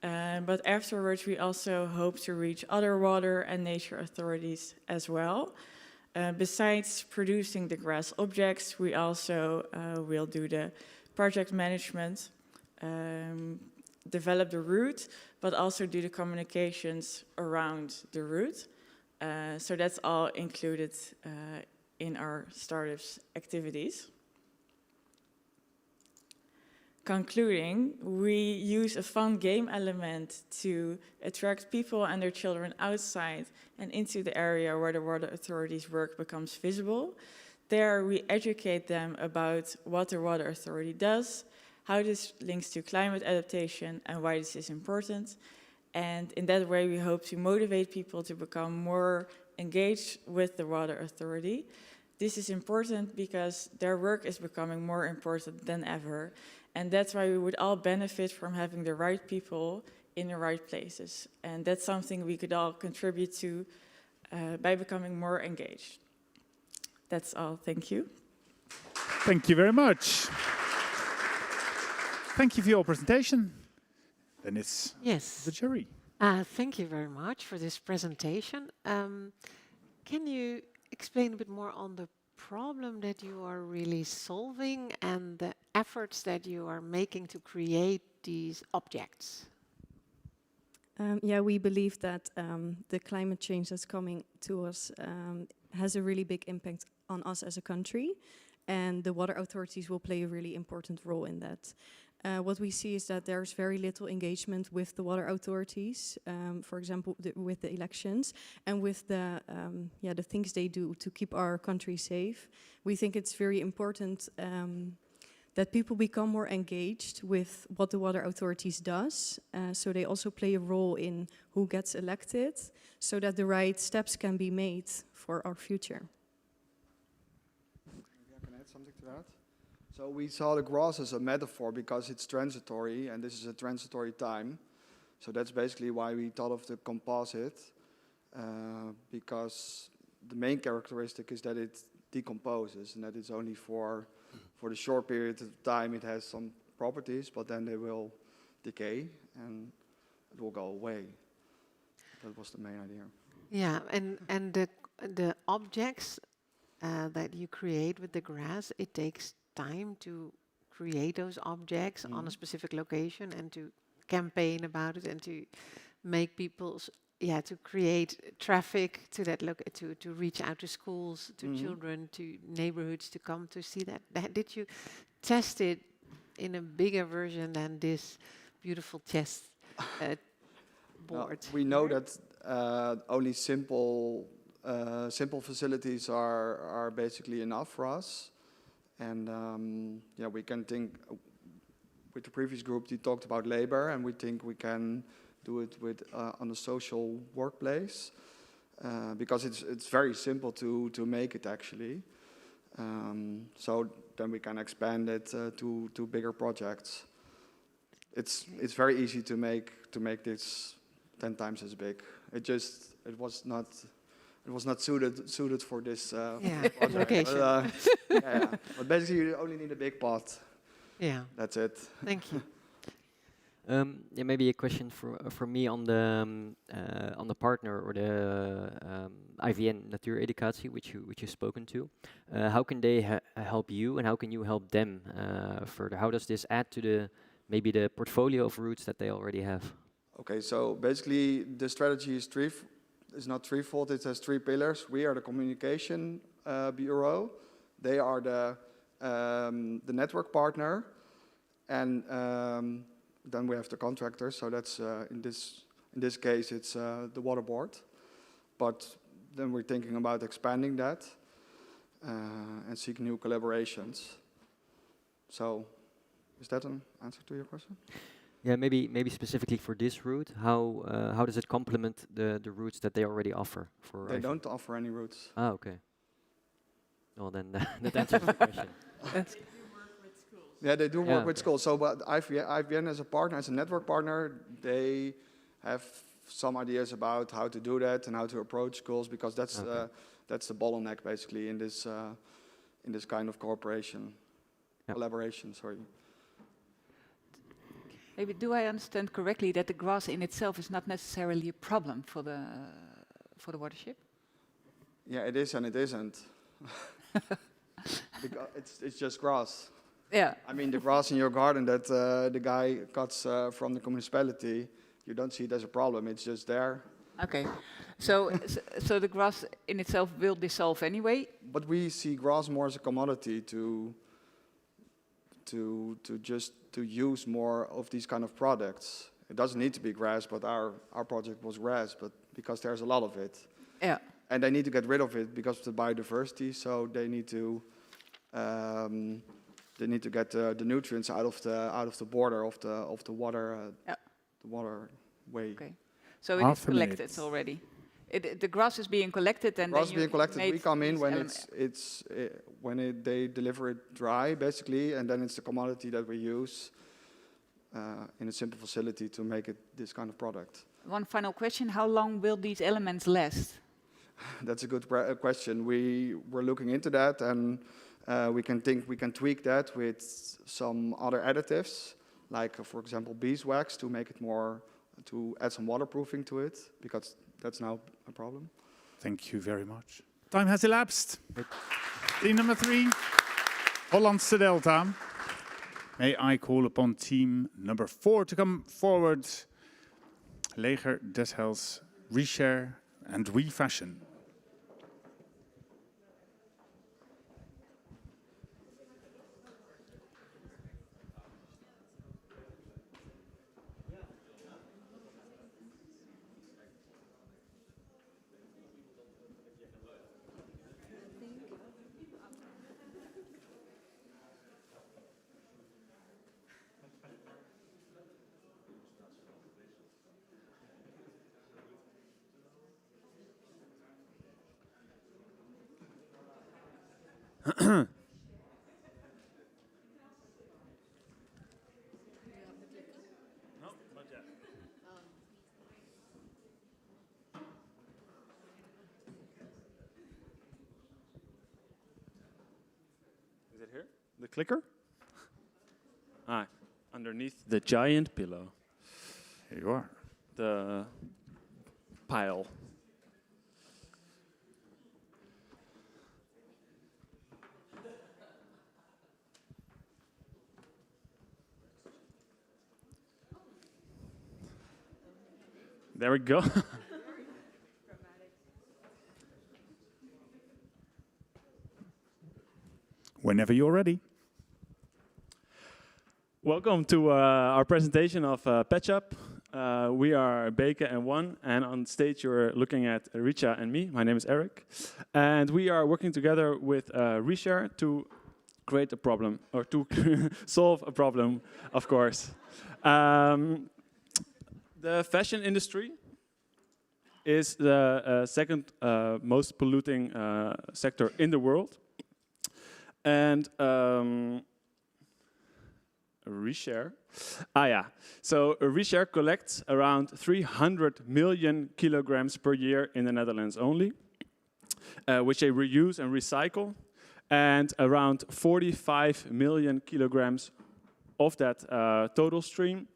But afterwards, we also hope to reach other water and nature authorities as well. Besides producing the grass objects, we also will do the project management, develop the route, but also do the communications around the route. So that's all included in our startups activities. Concluding, we use a fun game element to attract people and their children outside and into the area where the water authorities' work becomes visible. There we educate them about what the water authority does, how this links to climate adaptation and why this is important. And in that way we hope to motivate people to become more engaged with the water authority. This is important because their work is becoming more important than ever. And that's why we would all benefit from having the right people in the right places. And that's something we could all contribute to by becoming more engaged. That's all. Thank you. Thank you very much. Thank you for your presentation. Then it's the jury. Thank you very much for this presentation. Can you explain a bit more on the problem that you are really solving and the efforts that you are making to create these objects? Yeah, we believe that the climate change that's coming to us has a really big impact on us as a country, and the water authorities will play a really important role in that. What we see is that there's very little engagement with the water authorities, for example, with the elections and with the things they do to keep our country safe. We think it's very important that people become more engaged with what the water authorities does, so they also play a role in who gets elected, so that the right steps can be made for our future. Maybe I can add something to that. So we saw the grass as a metaphor because it's transitory, and this is a transitory time. So that's basically why we thought of the composite, because the main characteristic is that it decomposes, and that it's only for the short period of time it has some properties, but then they will decay and it will go away. That was the main idea. Yeah, and the objects that you create with the grass, it takes time to create those objects on a specific location and to campaign about it and to make people, to create traffic to that to reach out to schools, to children, to neighborhoods to come to see that. Did you test it in a bigger version than this beautiful chess board? We know that only simple facilities are basically enough for us. And we can think, with the previous group, they talked about labor, and we think we can do it with on a social workplace, because it's very simple to make it actually. So then we can expand it to bigger projects. It's very easy to make this 10 times as big. It was not suited for this project. Location. But basically, you only need a big pot. Yeah. That's it. Thank you. Maybe a question for me on the partner or the IVN Natuureducatie, which you've spoken to. How can they help you, and how can you help them further? How does this add to the portfolio of routes that they already have? Okay, so basically the strategy is not threefold. It has 3 pillars. We are the communication bureau. They are the network partner, and then we have the contractors. So that's in this case it's the water board. But then we're thinking about expanding that and seek new collaborations. So is that an answer to your question? Yeah, maybe specifically for this route, how does it complement the routes that they already offer? They don't offer any routes. Ah, okay. Well, then that answers the question. Yeah, they do work with schools. So, but IVN as a partner, as a network partner, they have some ideas about how to do that and how to approach schools, because that's the bottleneck basically in this kind of collaboration. Sorry. Maybe do I understand correctly that the grass in itself is not necessarily a problem for the watership? Yeah, it is and it isn't. Because it's just grass. Yeah. I mean, the grass in your garden that the guy cuts from the municipality, you don't see it as a problem. It's just there. Okay. So the grass in itself will dissolve anyway. But we see grass more as a commodity to use more of these kind of products. It doesn't need to be grass, but our project was grass, but because there's a lot of it. Yeah. And they need to get rid of it because of the biodiversity, so they need to get the nutrients out of the border of the water, the waterway. Okay. So it is collected already. The grass is being collected, and grass then being collected. We come in when they deliver it dry, basically, and then it's the commodity that we use in a simple facility to make it this kind of product. One final question: how long will these elements last? That's a good question. We're looking into that, and we can tweak that with some other additives, like for example beeswax, to make it more, to add some waterproofing to it, because that's now a problem. Thank you very much. Time has elapsed. Team number 3, Hollandse Delta. May I call upon team number 4 to come forward. Leger des Heils, Reshare and Refashion. Is it here? The clicker? Underneath the giant pillow. Here you are. The pile. There we go. Whenever you're ready. Welcome to our presentation of Patchup. We are Beke and One, and on stage you're looking at Richa and me. My name is Eric. And we are working together with Reshare to create a problem, or to solve a problem, of course. The fashion industry is the second most polluting sector in the world. And Reshare. So Reshare collects around 300 million kilograms per year in the Netherlands only, which they reuse and recycle. And around 45 million kilograms of that total stream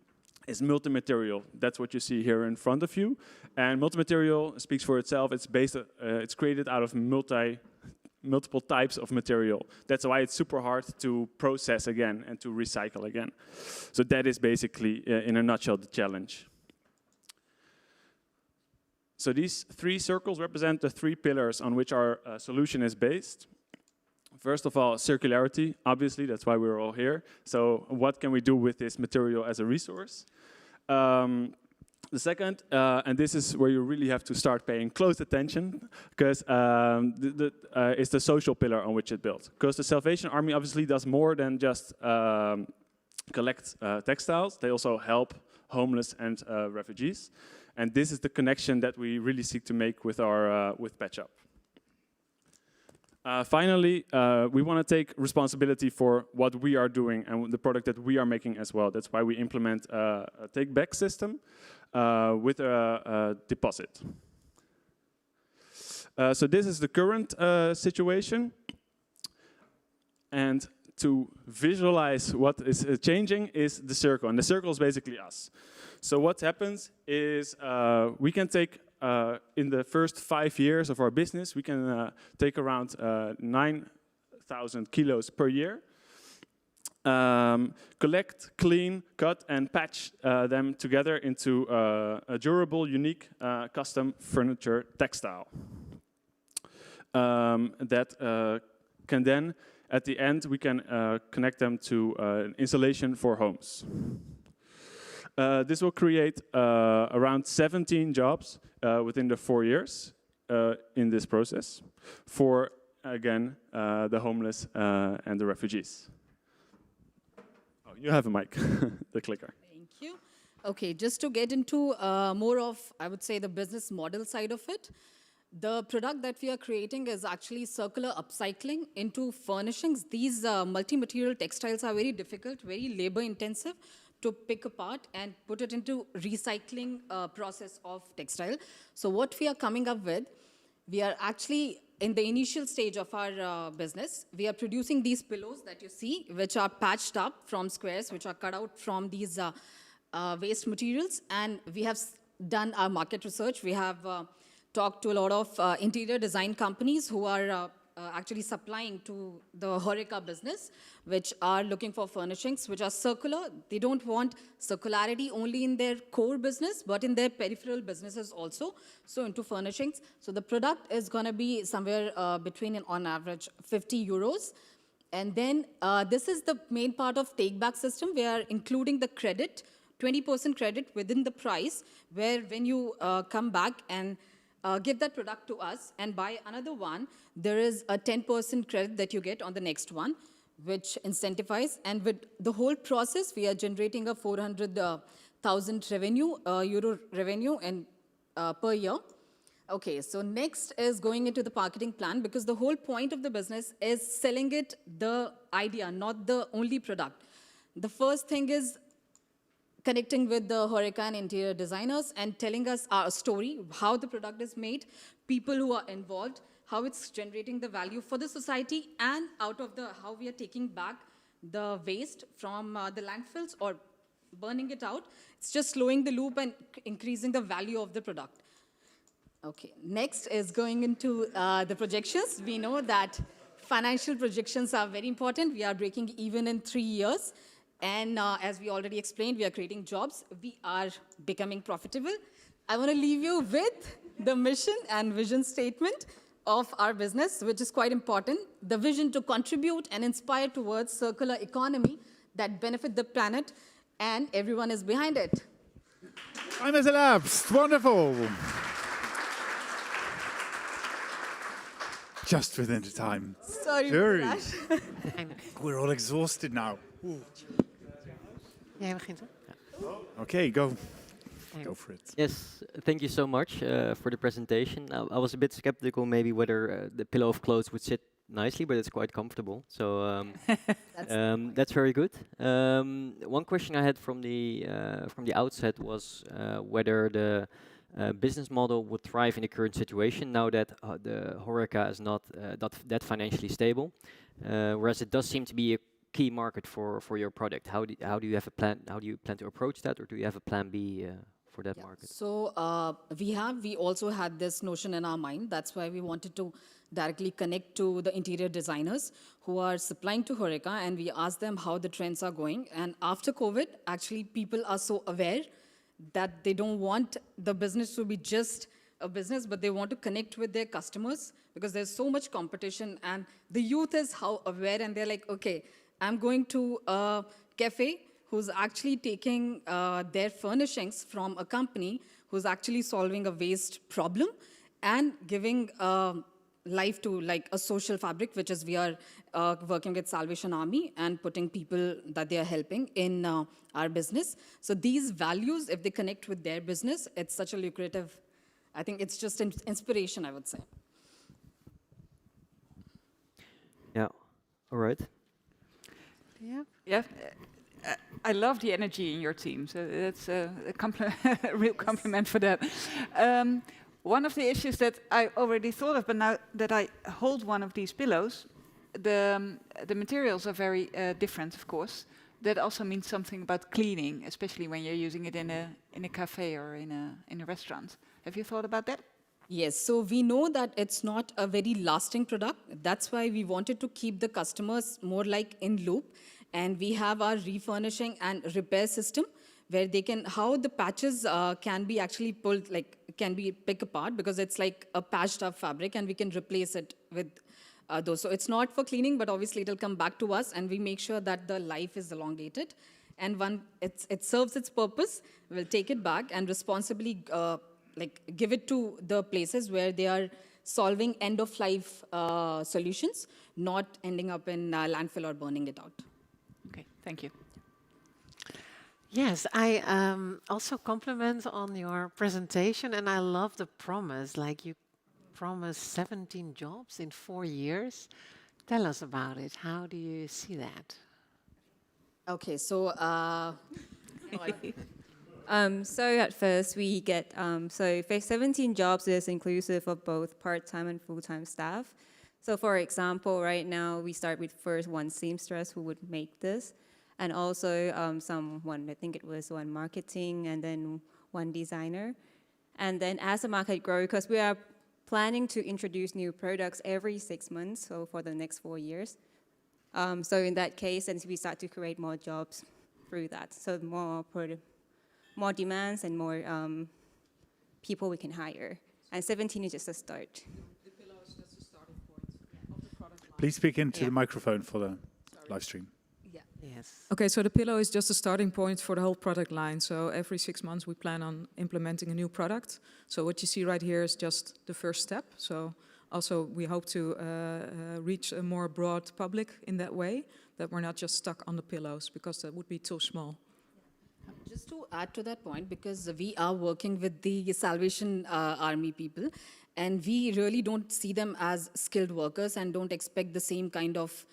is multi-material. That's what you see here in front of you. And multi-material speaks for itself. It's it's created out of multiple types of material. That's why it's super hard to process again and to recycle again. So that is basically, in a nutshell, the challenge. So these 3 circles represent the 3 pillars on which our solution is based. First of all, circularity, obviously, that's why we're all here. So what can we do with this material as a resource? The second, and this is where you really have to start paying close attention, because it's the social pillar on which it built. Because the Salvation Army obviously does more than just collect textiles. They also help homeless and refugees. And this is the connection that we really seek to make with our Patchup. Finally, we want to take responsibility for what we are doing and the product that we are making as well. That's why we implement a take-back system with a deposit. So this is the current situation. And to visualize what is changing is the circle, and the circle is basically us. So what happens is we can take, in the first 5 years of our business, we can take around 9,000 kilos per year, collect, clean, cut, and patch them together into a durable, unique, custom furniture textile that can then, at the end, we can connect them to an installation for homes. This will create around 17 jobs within the 4 years in this process for, again, the homeless and the refugees. Oh, you have a mic, the clicker. Thank you. Okay, just to get into more of, I would say, the business model side of it. The product that we are creating is actually circular upcycling into furnishings. These multi-material textiles are very difficult, very labor-intensive to pick apart and put it into recycling process of textile. So what we are coming up with, we are actually in the initial stage of our business, we are producing these pillows that you see, which are patched up from squares, which are cut out from these waste materials. And we have done our market research. We have talked to a lot of interior design companies who are actually supplying to the HoReCa business, which are looking for furnishings which are circular. They don't want circularity only in their core business, but in their peripheral businesses also, so into furnishings. So the product is going to be somewhere between, on average, 50 euros. And then this is the main part of take-back system. We are including the credit, 20% credit within the price, where when you come back and give that product to us and buy another one, there is a 10% credit that you get on the next one, which incentivizes. And with the whole process, we are generating a 400,000 euro revenue per year. Okay, so next is going into the marketing plan, because the whole point of the business is selling it the idea, not the only product. The first thing is connecting with the HoReCa and interior designers and telling us our story, how the product is made, people who are involved, how it's generating the value for the society, and out of the how we are taking back the waste from the landfills or burning it out. It's just slowing the loop and increasing the value of the product. Okay, next is going into the projections. We know that financial projections are very important. We are breaking even in 3 years. And as we already explained, we are creating jobs. We are becoming profitable. I want to leave you with the mission and vision statement of our business, which is quite important. The vision to contribute and inspire towards circular economy that benefit the planet, and everyone is behind it. I'm as a labs. Wonderful. Just within the time. Sorry for that. We're all exhausted now. Ooh. Jij begint, hè? Okay, go for it. Yes, thank you so much for the presentation. I was a bit skeptical maybe whether the pillow of clothes would sit nicely, but it's quite comfortable. So that's very good. One question I had from the outset was whether the business model would thrive in the current situation now that the HoReCa is not that financially stable, whereas it does seem to be a key market for your product. How do you have a plan? How do you plan to approach that, or do you have a plan B for that market? So we also had this notion in our mind. That's why we wanted to directly connect to the interior designers who are supplying to HoReCa, and we asked them how the trends are going. And after COVID, actually people are so aware that they don't want the business to be just a business, but they want to connect with their customers, because there's so much competition, and the youth is how aware, and they're like, okay, I'm going to a cafe who's actually taking their furnishings from a company who's actually solving a waste problem and giving life to like a social fabric, which is we are working with Salvation Army and putting people that they are helping in our business. So these values, if they connect with their business, it's such a lucrative, I think it's just an inspiration, I would say. Yeah, all right. Yeah. I love the energy in your team, so that's a real compliment for that. One of the issues that I already thought of, but now that I hold one of these pillows, the materials are very different, of course. That also means something about cleaning, especially when you're using it in a cafe or in a restaurant. Have you thought about that? Yes, so we know that it's not a very lasting product. That's why we wanted to keep the customers more like in loop. And we have our refurnishing and repair system where they can, how the patches can be actually pulled, like can be picked apart because it's like a patched up fabric and we can replace it with those. So it's not for cleaning, but obviously it'll come back to us and we make sure that the life is elongated. And when it serves its purpose, we'll take it back and responsibly like give it to the places where they are solving end-of-life solutions, not ending up in landfill or burning it out. Okay, thank you. Yes, I also compliment on your presentation, and I love the promise, like you promised 17 jobs in 4 years. Tell us about it. How do you see that? Okay, so so at first we get, so for 17 jobs is inclusive of both part-time and full-time staff. So for example, right now we start with first one seamstress who would make this, and also someone, I think it was one marketing, and then one designer. And then as the market grows, because we are planning to introduce new products every 6 months, so for the next 4 years. So in that case, then we start to create more jobs through that. So more demands and more people we can hire. And 17 is just a start. The pillow is just a starting point of the product line. Please speak into the microphone for the live stream. Yes. Okay, so the pillow is just a starting point for the whole product line. So every 6 months we plan on implementing a new product. So what you see right here is just the first step. So also we hope to reach a more broad public in that way, that we're not just stuck on the pillows, because that would be too small. Just to add to that point, because we are working with the Salvation Army people, and we really don't see them as skilled workers and don't expect the same kind of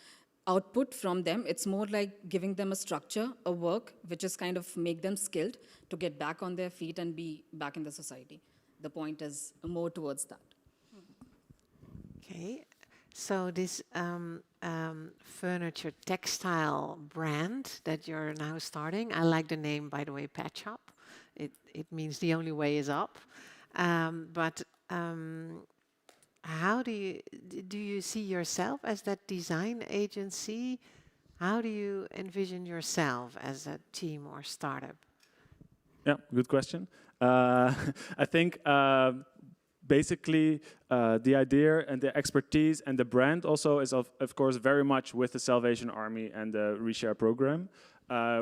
output from them. It's more like giving them a structure, a work, which is kind of make them skilled to get back on their feet and be back in the society. The point is more towards that. Okay, so this furniture textile brand that you're now starting, I like the name, by the way, Pet Shop. It means the only way is up. How do you see yourself as that design agency? How do you envision yourself as a team or startup? Yeah, good question. I think basically the idea and the expertise and the brand also is of course very much with the Salvation Army and the Reshare program.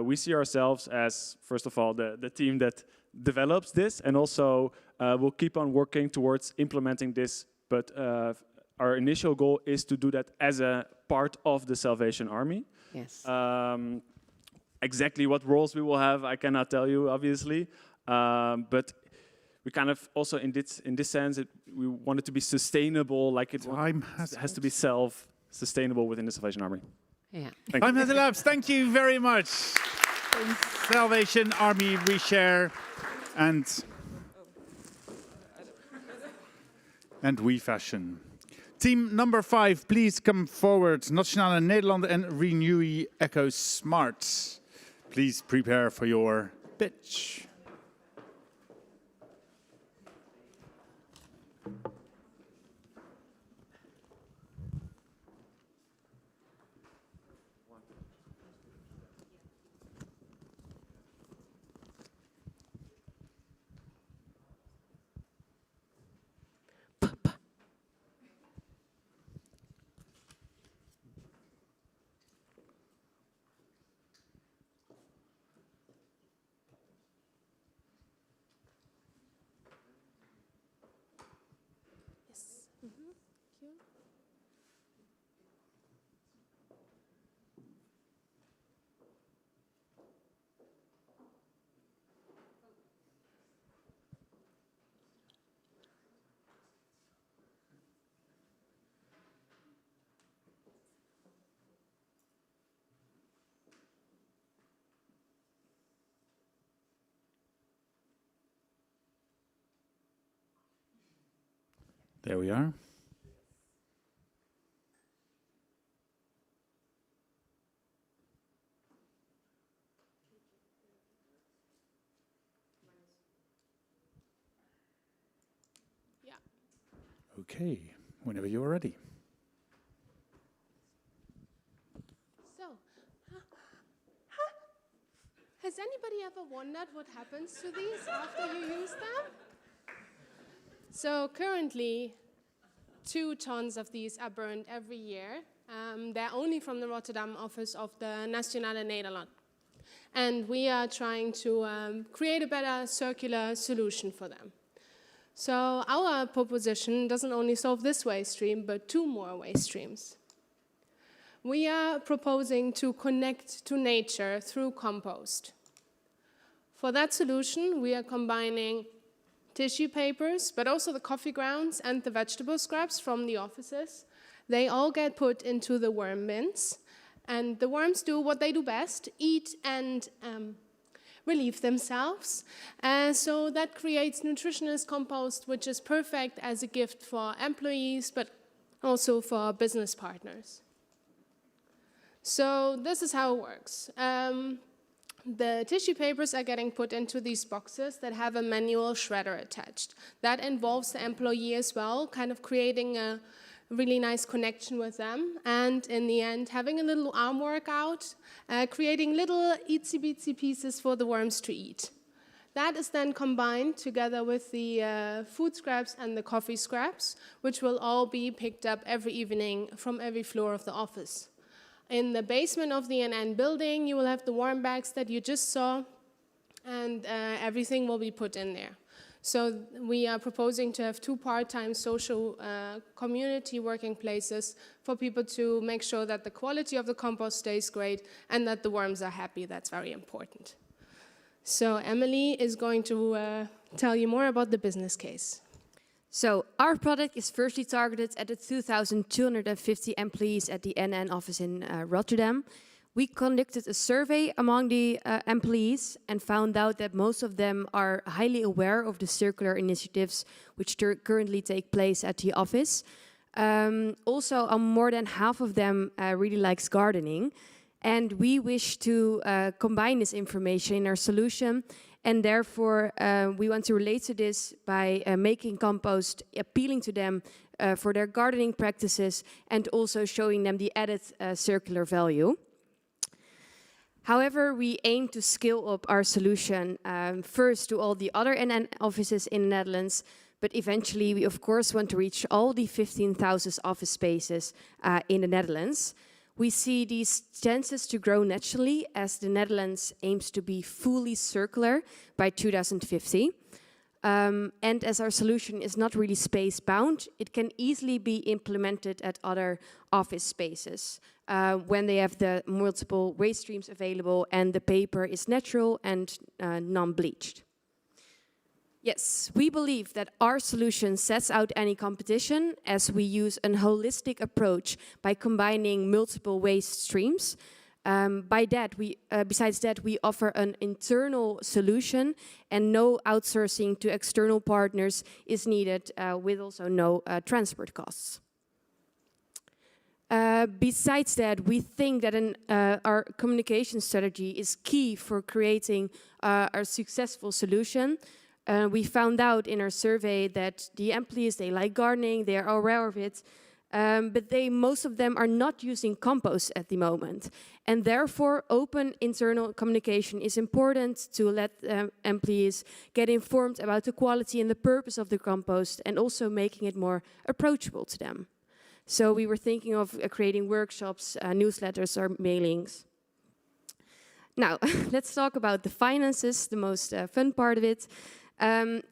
We see ourselves as, first of all, the team that develops this, and also we'll keep on working towards implementing this. But our initial goal is to do that as a part of the Salvation Army. Yes. Exactly what roles we will have, I cannot tell you, obviously. But we kind of also, in this sense, we want it to be sustainable, like it has to be self-sustainable within the Salvation Army. Yeah. Time has elapsed. Thank you very much. Salvation Army, Reshare, and We Fashion. Team number 5, please come forward. Nationale Nederlanden en Renewi Eco Smart. Please prepare for your pitch. There we are. Okay, whenever you're ready. So, has anybody ever wondered what happens to these after you use them? So currently, 2 tons of these are burned every year. They're only from the Rotterdam office of the Nationale Nederlanden. And we are trying to create a better circular solution for them. So our proposition doesn't only solve this waste stream, but 2 more waste streams. We are proposing to connect to nature through compost. For that solution, we are combining tissue papers, but also the coffee grounds and the vegetable scraps from the offices. They all get put into the worm bins, and the worms do what they do best, eat and relieve themselves. So that creates nutritionist compost, which is perfect as a gift for employees, but also for business partners. So this is how it works. The tissue papers are getting put into these boxes that have a manual shredder attached. That involves the employee as well, kind of creating a really nice connection with them, and in the end, having a little arm workout, creating little itsy-bitsy pieces for the worms to eat. That is then combined together with the food scraps and the coffee scraps, which will all be picked up every evening from every floor of the office. In the basement of the NN building, you will have the worm bags that you just saw, and everything will be put in there. So we are proposing to have 2 part-time social community working places for people to make sure that the quality of the compost stays great and that the worms are happy. That's very important. So Emily is going to tell you more about the business case. So our product is firstly targeted at the 2,250 employees at the NN office in Rotterdam. We conducted a survey among the employees and found out that most of them are highly aware of the circular initiatives which currently take place at the office. Also, more than half of them really likes gardening. And we wish to combine this information in our solution. And therefore, we want to relate to this by making compost appealing to them for their gardening practices and also showing them the added circular value. However, we aim to scale up our solution first to all the other NN offices in the Netherlands, but eventually we of course want to reach all the 15,000 office spaces in the Netherlands. We see these chances to grow naturally as the Netherlands aims to be fully circular by 2050. And as our solution is not really space-bound, it can easily be implemented at other office spaces when they have the multiple waste streams available and the paper is natural and non-bleached. Yes, we believe that our solution sets out any competition as we use a holistic approach by combining multiple waste streams. Besides that, we offer an internal solution and no outsourcing to external partners is needed with also no transport costs. Besides that, we think that our communication strategy is key for creating a successful solution. We found out in our survey that the employees, they like gardening, they are aware of it, but most of them are not using compost at the moment. And therefore, open internal communication is important to let employees get informed about the quality and the purpose of the compost and also making it more approachable to them. So we were thinking of creating workshops, newsletters or mailings. Now, let's talk about the finances, the most fun part of it.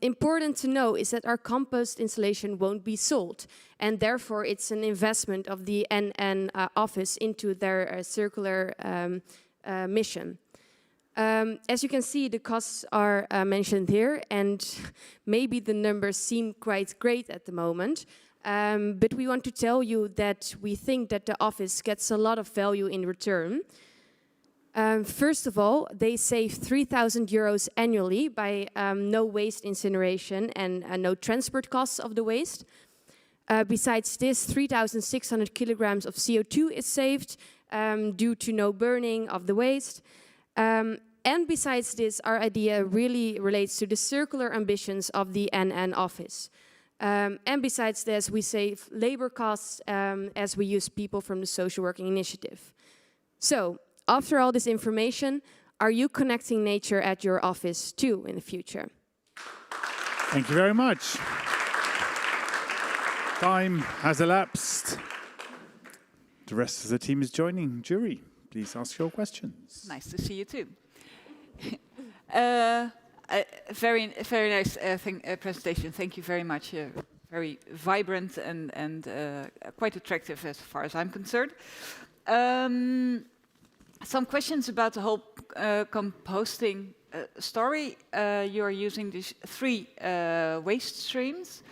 Important to know is that our compost installation won't be sold, and therefore it's an investment of the NN office into their circular mission. As you can see, the costs are mentioned here, and maybe the numbers seem quite great at the moment, but we want to tell you that we think that the office gets a lot of value in return. First of all, they save 3,000 euros annually by no waste incineration and no transport costs of the waste. Besides this, 3,600 kilograms of CO2 is saved due to no burning of the waste. And besides this, our idea really relates to the circular ambitions of the NN office. And besides this, we save labor costs as we use people from the social working initiative. So, after all this information, are you connecting nature at your office too in the future? Thank you very much. Time has elapsed. The rest of the team is joining. Jury, please ask your questions. Nice to see you too. Very nice presentation. Thank you very much. Very vibrant and quite attractive as far as I'm concerned. Some questions about the whole composting story. You're using these 3 waste streams.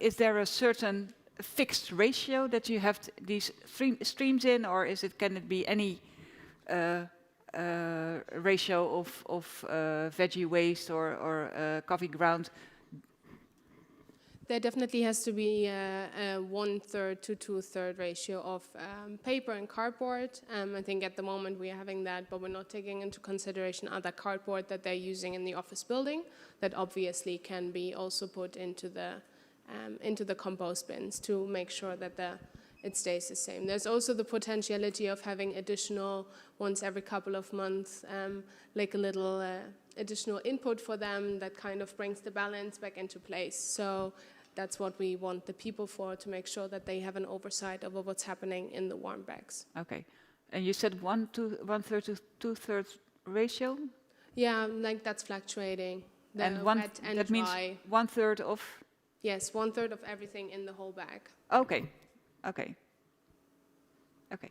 Is there a certain fixed ratio that you have these 3 streams in, or can it be any ratio of veggie waste or coffee ground? There definitely has to be a 1/3 to 2/3 ratio of paper and cardboard. I think at the moment we are having that, but we're not taking into consideration other cardboard that they're using in the office building that obviously can be also put into the compost bins to make sure that it stays the same. There's also the potentiality of having additional, once every couple of months, like a little additional input for them that kind of brings the balance back into place. So that's what we want the people for, to make sure that they have an oversight over what's happening in the warm bags. Okay. And you said 1/3 to 2/3 ratio? Yeah, like that's fluctuating. And wet and that dry. means 1/3 of? Yes, 1/3 of everything in the whole bag. Okay. Okay. Okay.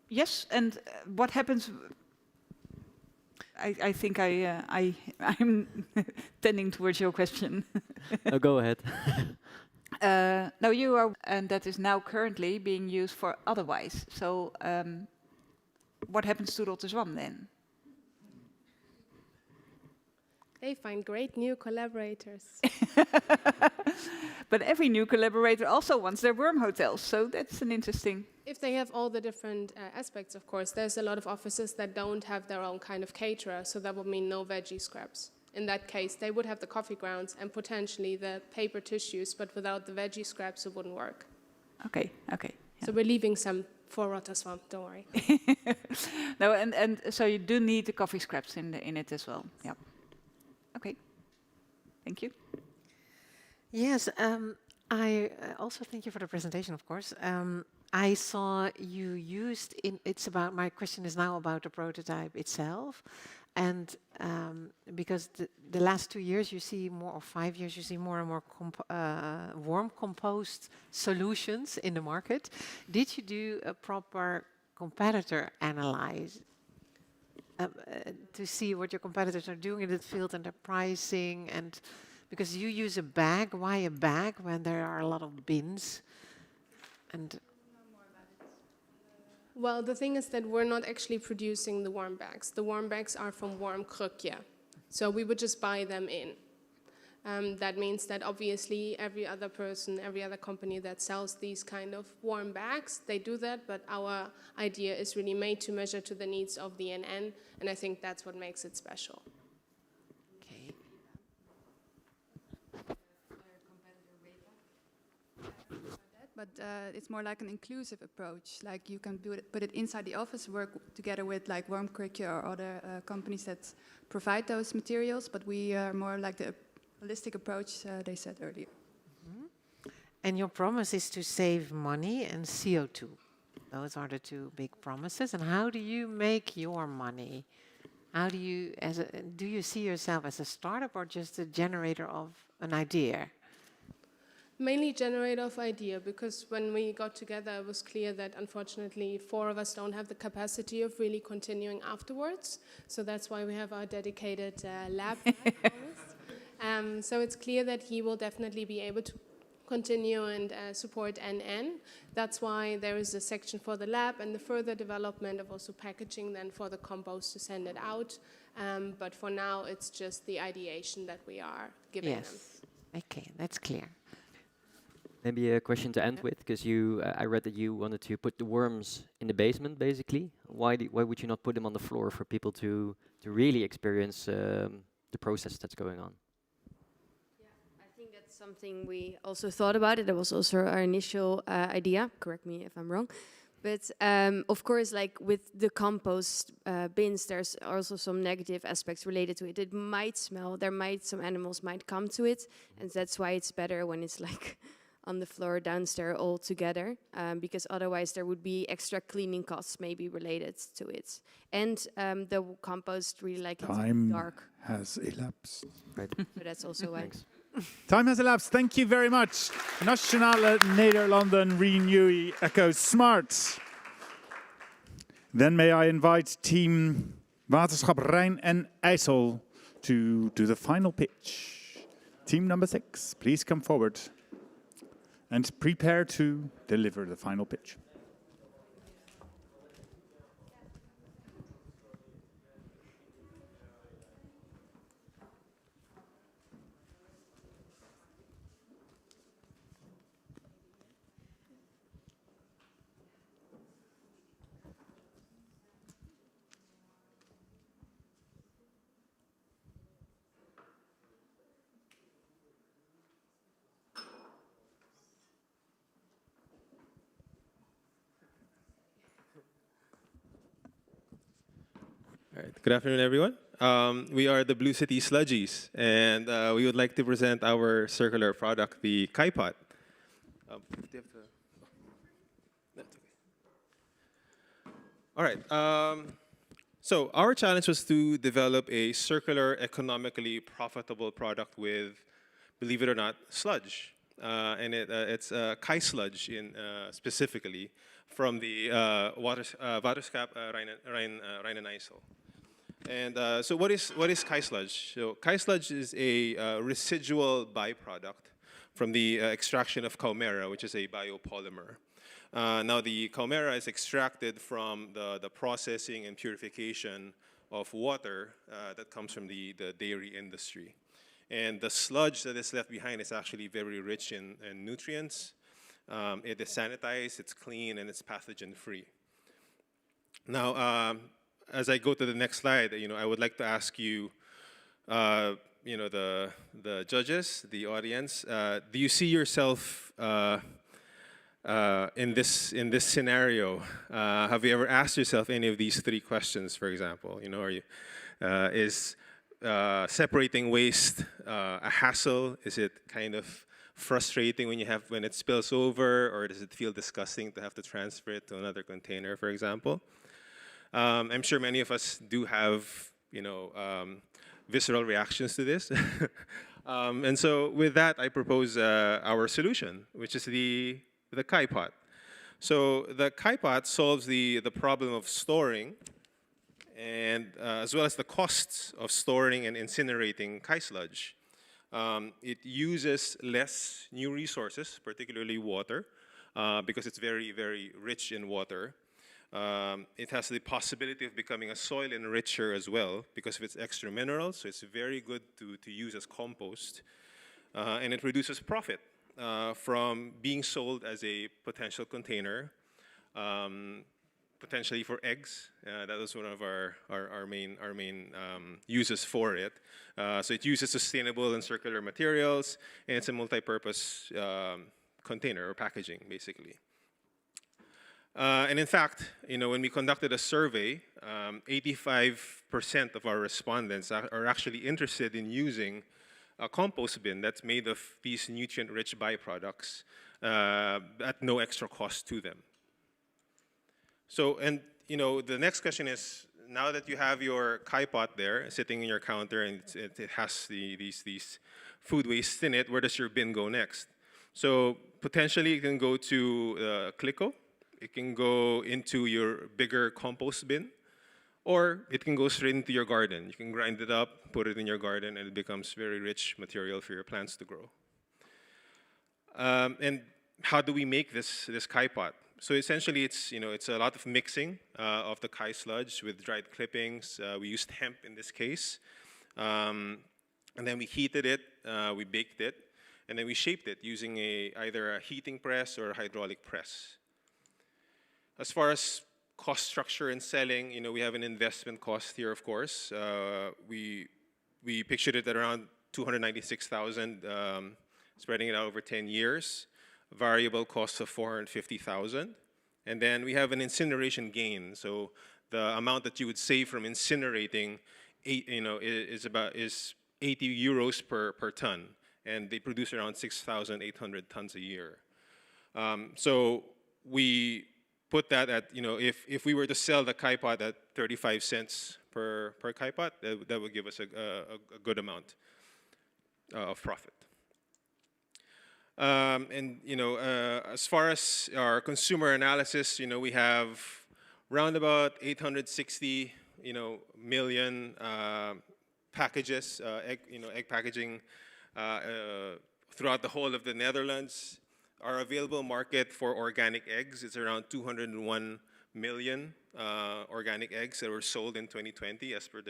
Yes, and what happens? I think I'm tending towards your question. Oh, go ahead. No, you are, and that is now currently being used for otherwise. So, what happens to Rotterdam then? They find great new collaborators. But every new collaborator also wants their worm hotels, so that's an interesting... If they have all the different aspects, of course. There's a lot of offices that don't have their own kind of caterer, so that would mean no veggie scraps. In that case, they would have the coffee grounds and potentially the paper tissues, but without the veggie scraps, it wouldn't work. Okay, okay. So we're leaving some for Rotterdam, don't worry. No, and so you do need the coffee scraps in it as well. Yeah. Okay. Thank you. Yes, I also thank you for the presentation, of course. I saw you used my question is now about the prototype itself. And because the last 2 years you see more, or 5 years, you see more and more warm compost solutions in the market. Did you do a proper competitor analysis to see what your competitors are doing in that field and their pricing? And because you use a bag, why a bag when there are a lot of bins? And well, the thing is that we're not actually producing the warm bags. The warm bags are from Wormkrukje. So we would just buy them in. That means that obviously every other person, every other company that sells these kind of warm bags, they do that, but our idea is really made to measure to the needs of the NN, and I think that's what makes it special. Okay. But it's more like an inclusive approach. Like you can put it inside the office, work together with like Wormkrukje or other companies that provide those materials. But we are more like the holistic approach they said earlier. Mm-hmm. And your promise is to save money and CO2. Those are the 2 big promises. And how do you make your money? How do you, do you see yourself as a startup or just a generator of an idea? Mainly generator of idea, because when we got together, it was clear that unfortunately 4 of us don't have the capacity of really continuing afterwards. So that's why we have our dedicated lab. So it's clear that he will definitely be able to continue and support NN. That's why there is a section for the lab and the further development of also packaging then for the compost to send it out. But for now, it's just the ideation that we are giving them. Okay, that's clear. Maybe a question to end with, because I read that you wanted to put the worms in the basement, basically. Why would you not put them on the floor for people to really experience the process that's going on? that's something we also thought about it. That was also our initial idea. Correct me if I'm wrong. But of course, like with the compost bins, there's also some negative aspects related to it. It might smell. Some animals might come to it, and that's why it's better when it's like on the floor downstairs all together, because otherwise there would be extra cleaning costs maybe related to it. And the compost really like it dark. Time has elapsed. Right. So that's also why. Time has elapsed. Thank you very much. Nationale Nederlanden, Renewi, Echo Smart. Then may I invite team Waterschap Rijn en IJssel to do the final pitch. Team number 6, please come forward and prepare to deliver the final pitch. All right. Good afternoon, everyone. We are the Blue City Sludgies, and we would like to present our circular product, the Kaipot. All right. So our challenge was to develop a circular, economically profitable product with, believe it or not, sludge. And it's Kai sludge specifically from the Waterschap Rijn and IJssel. And so what is Kai sludge? So Kai sludge is a residual byproduct from the extraction of kaumera, which is a biopolymer. Now the kaumera is extracted from the processing and purification of water that comes from the dairy industry. And the sludge that is left behind is actually very rich in nutrients. It is sanitized, it's clean, and it's pathogen-free. Now, as I go to the next slide, I would like to ask you, the judges, the audience, do you see yourself in this scenario? Have you ever asked yourself any of these 3 questions, for example? Is separating waste a hassle? Is it kind of frustrating when it spills over, or does it feel disgusting to have to transfer it to another container, for example? I'm sure many of us do have, visceral reactions to this. And so with that, I propose our solution, which is the Kaipot. So the Kaipot solves the problem of storing, and as well as the costs of storing and incinerating Kai sludge. It uses less new resources, particularly water, because it's very, very rich in water. It has the possibility of becoming a soil enricher as well because of its extra minerals, so it's very good to use as compost. And it reduces profit from being sold as a potential container, potentially for eggs. That was one of our main uses for it. So it uses sustainable and circular materials, and it's a multi-purpose container or packaging, basically. And in fact, when we conducted a survey, 85% of our respondents are actually interested in using a compost bin that's made of these nutrient-rich byproducts at no extra cost to them. So, and the next question is, now that you have your Kaipot there sitting in your counter and it has these food waste in it, where does your bin go next? So potentially it can go to Clico. It can go into your bigger compost bin, or it can go straight into your garden. You can grind it up, put it in your garden, and it becomes very rich material for your plants to grow. And how do we make this Kaipot? So essentially, it's a lot of mixing of the Kai sludge with dried clippings. We used hemp in this case, and then we heated it, we baked it, and then we shaped it using either a heating press or a hydraulic press. As far as cost structure and selling, we have an investment cost here, of course. We pictured it at around 296,000 spreading it out over 10 years, variable costs of 450,000. And then we have an incineration gain. So the amount that you would save from incinerating is 80 euros per ton. And they produce around 6,800 tons a year. So we put that at, if we were to sell the Kaipot at 35 cents per Kaipot, that would give us a good amount of profit. As far as our consumer analysis, we have round about 860, million packages, egg packaging throughout the whole of the Netherlands. Our available market for organic eggs is around 201 million organic eggs that were sold in 2020 as per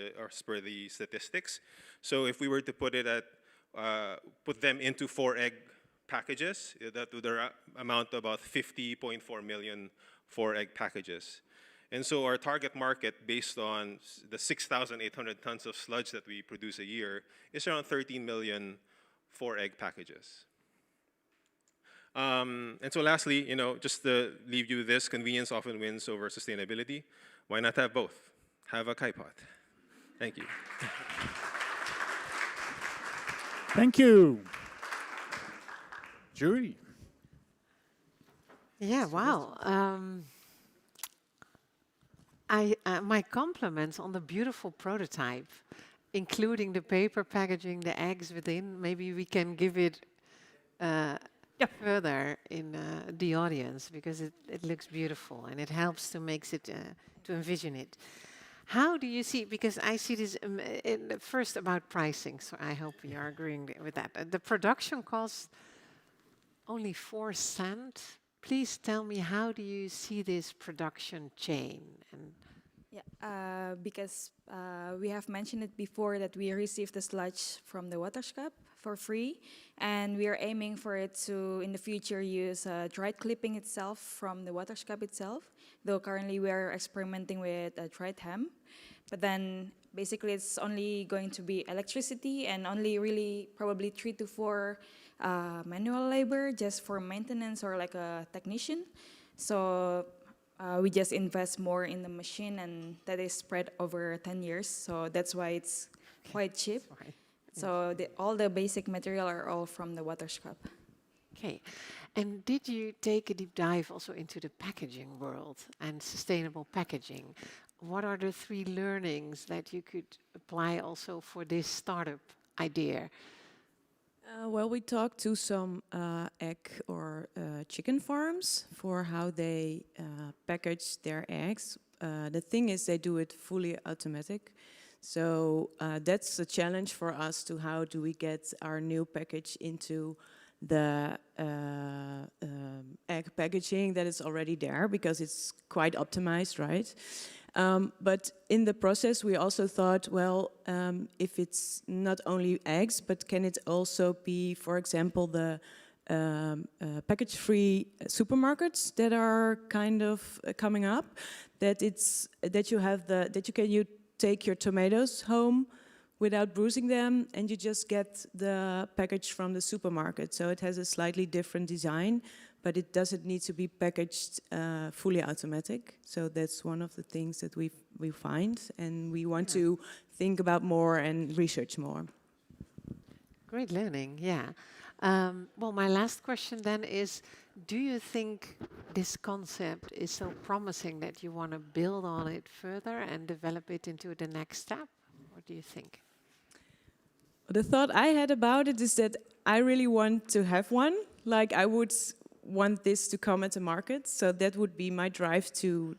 the statistics. So if we were to put them into 4 egg packages, that would amount to about 50.4 million 4 egg packages. And so our target market, based on the 6,800 tons of sludge that we produce a year, is around 13 million 4 egg packages. And so lastly, just to leave you with this, convenience often wins over sustainability. Why not have both? Have a Kaipot. Thank you. Thank you. Jury. Yeah, wow. My compliments on the beautiful prototype, including the paper packaging, the eggs within. Maybe we can give it further in the audience, because it looks beautiful and it helps to makes it to envision it. How do you see, because I see this first about pricing, so I hope you are agreeing with that. The production costs only 4 cents. Please tell me, how do you see this production chain? Because we have mentioned it before that we received the sludge from the Waterschap for free, and we are aiming for it to, in the future, use dried clipping itself from the Waterschap itself, though currently we are experimenting with dried hemp. But then basically it's only going to be electricity and only really probably 3 to 4 manual labor just for maintenance or like a technician. So we just invest more in the machine, and that is spread over 10 years. So that's why it's quite cheap. So all the basic material are all from the Waterschap. Okay. And did you take a deep dive also into the packaging world and sustainable packaging? What are the 3 learnings that you could apply also for this startup idea? Well, we talked to some egg or chicken farms for how they package their eggs. The thing is, they do it fully automatic. So that's a challenge for us to how do we get our new package into the egg packaging that is already there, because it's quite optimized, right? But in the process, we also thought, well, if it's not only eggs, but can it also be, for example, the package-free supermarkets that are kind of coming up, that you take your tomatoes home without bruising them, and you just get the package from the supermarket. So it has a slightly different design, but it doesn't need to be packaged fully automatic. So that's one of the things that we find, and we want to think about more and research more. Great learning, yeah. Well, my last question then is, do you think this concept is so promising that you want to build on it further and develop it into the next step? What do you think? The thought I had about it is that I really want to have one. Like, I would want this to come at the market, so that would be my drive to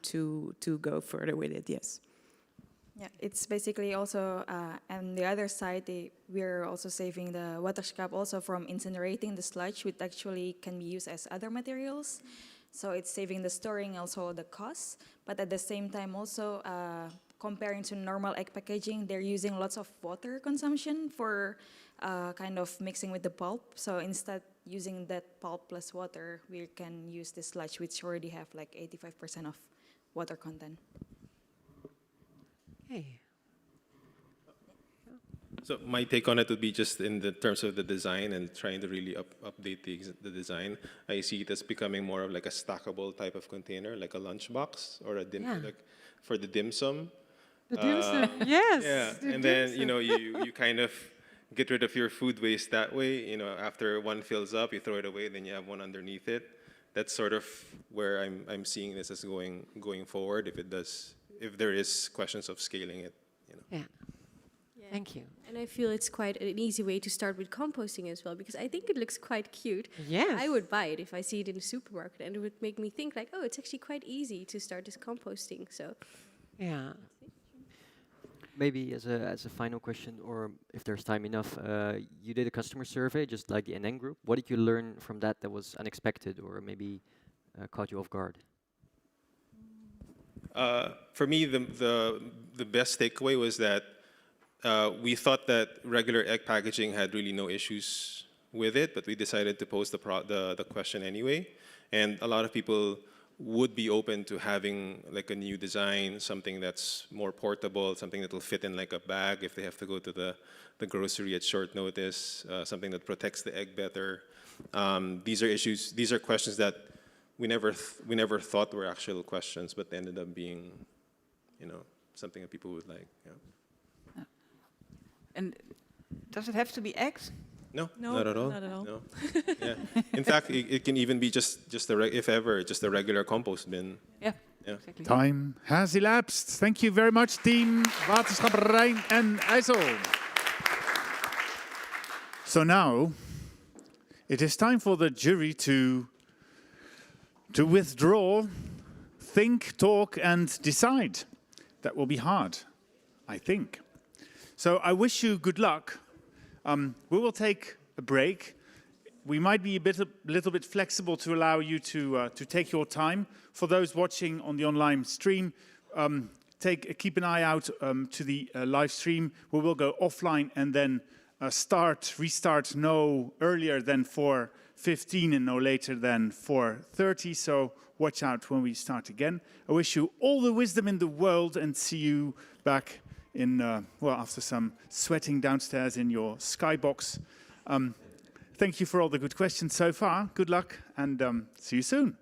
go further with it, yes. Yeah, it's basically also, on the other side, we're also saving the Waterschap also from incinerating the sludge, which actually can be used as other materials. So it's saving the storing, also the costs, but at the same time also, comparing to normal egg packaging, they're using lots of water consumption for kind of mixing with the pulp. So instead using that pulp plus water, we can use the sludge, which already have like 85% of water content. Hey. So my take on it would be just in the terms of the design and trying to really update the design. I see it as becoming more of like a stackable type of container, like a lunchbox or a like for the dim sum. The dim sum, yes. Yeah, the and then dim you know sum. you kind of get rid of your food waste that way. You know, after one fills up, you throw it away, then you have one underneath it. That's sort of where I'm seeing this as going forward. If there is questions of scaling it, you know. Yeah. Thank you. And I feel it's quite an easy way to start with composting as well, because I think it looks quite cute. Yes. I would buy it if I see it in the supermarket, and it would make me think like, oh, it's actually quite easy to start this composting. So. Yeah. Maybe as a final question, or if there's time enough, you did a customer survey, just like the NN group. What did you learn from that was unexpected, or maybe caught you off guard? For me, the best takeaway was that we thought that regular egg packaging had really no issues with it, but we decided to pose the question anyway. And a lot of people would be open to having like a new design, something that's more portable, something that will fit in like a bag if they have to go to the grocery at short notice, something that protects the egg better. These are questions that we never thought were actual questions, but they ended up being, you know, something that people would like. Yeah. And does it have to be eggs? No, not at all. Not at all. No. Yeah. In fact, it can even be just if ever, just a regular compost bin. Yeah. Exactly. Time has elapsed. Thank you very much, team Waterschap Rijn en IJssel. So now, it is time for the jury to withdraw, think, talk, and decide. That will be hard, I think. So I wish you good luck. We will take a break. We might be a little bit flexible to allow you to take your time. For those watching on the online stream, keep an eye out to the live stream. We will go offline and then restart no earlier than 4:15 and no later than 4:30. So watch out when we start again. I wish you all the wisdom in the world and see you back after some sweating downstairs in your skybox. Thank you for all the good questions so far. Good luck and see you soon.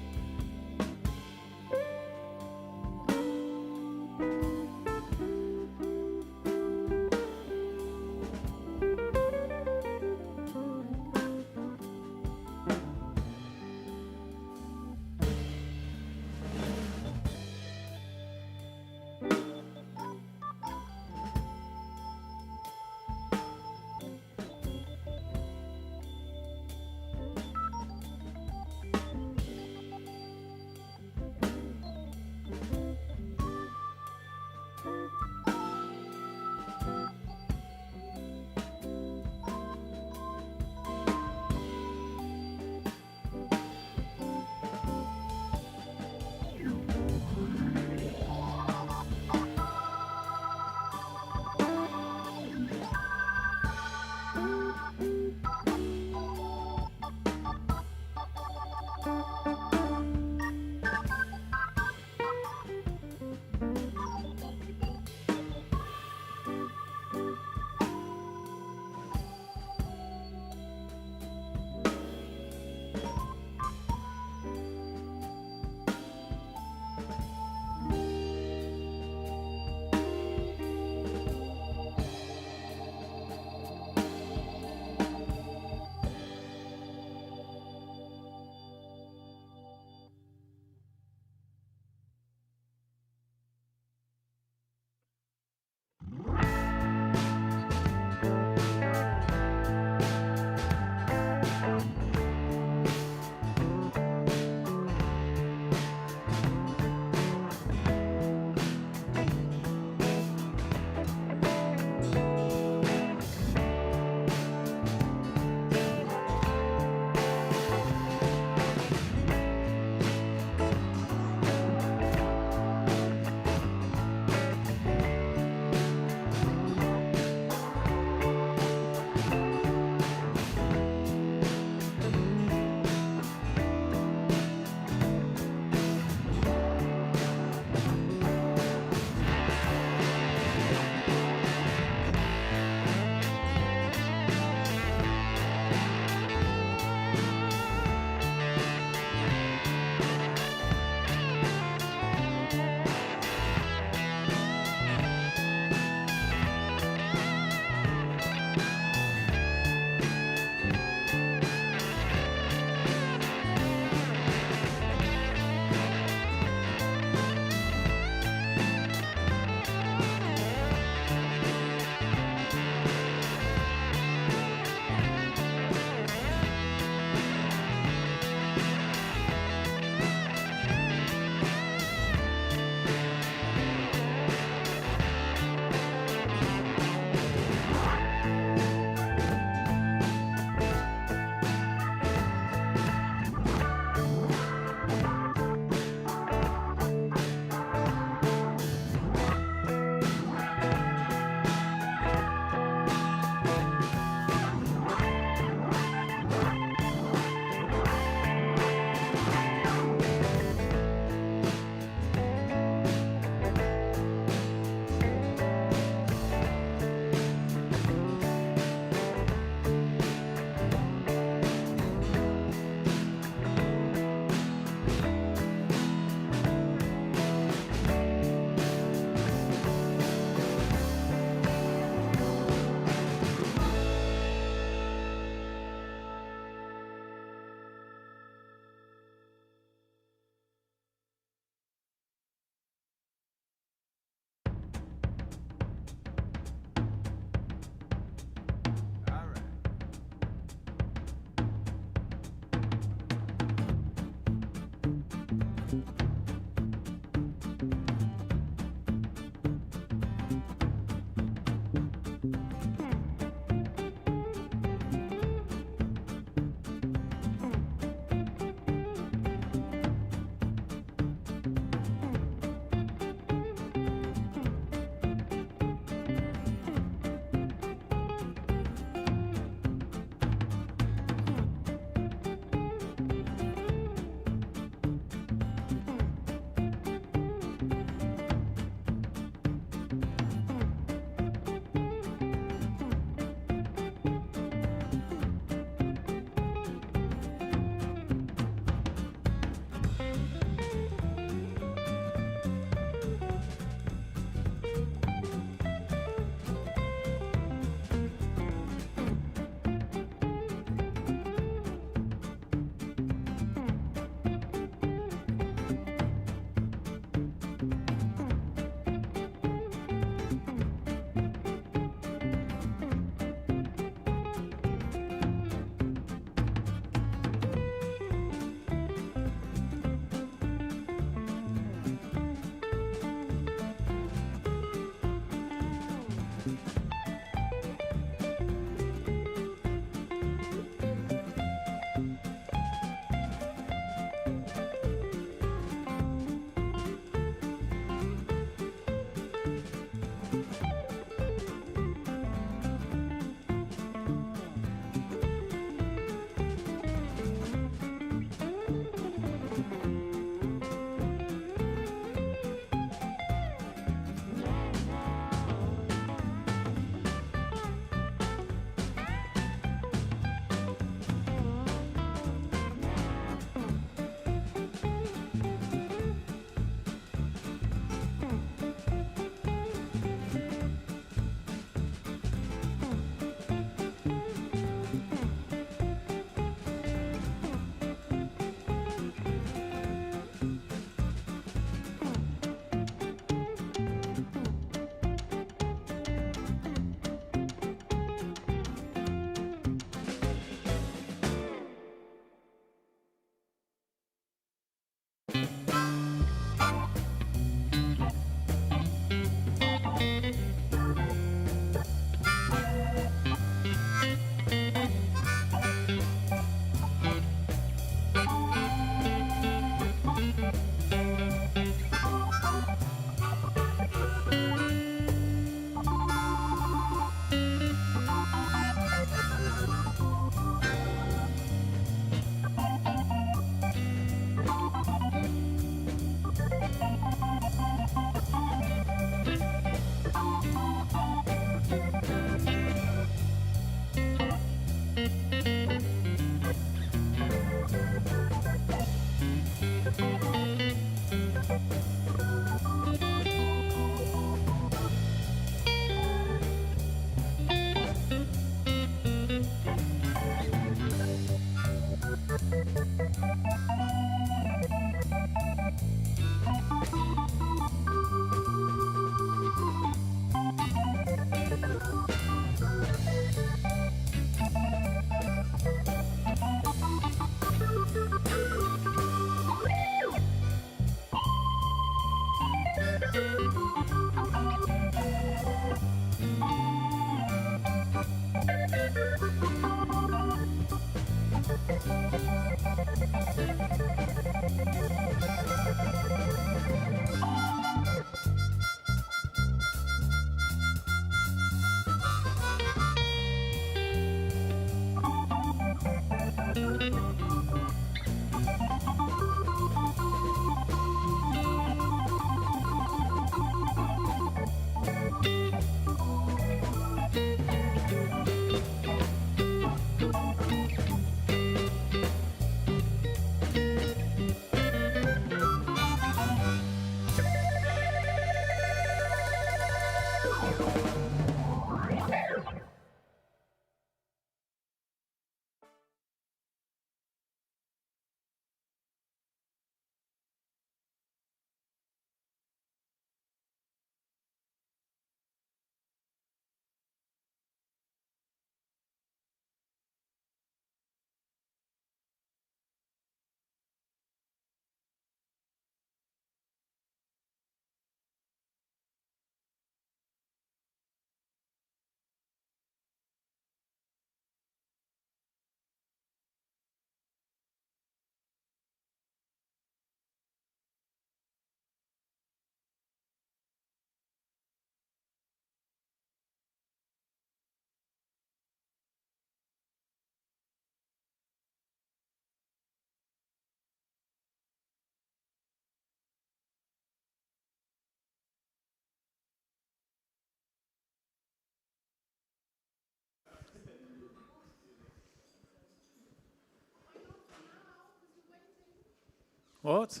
What?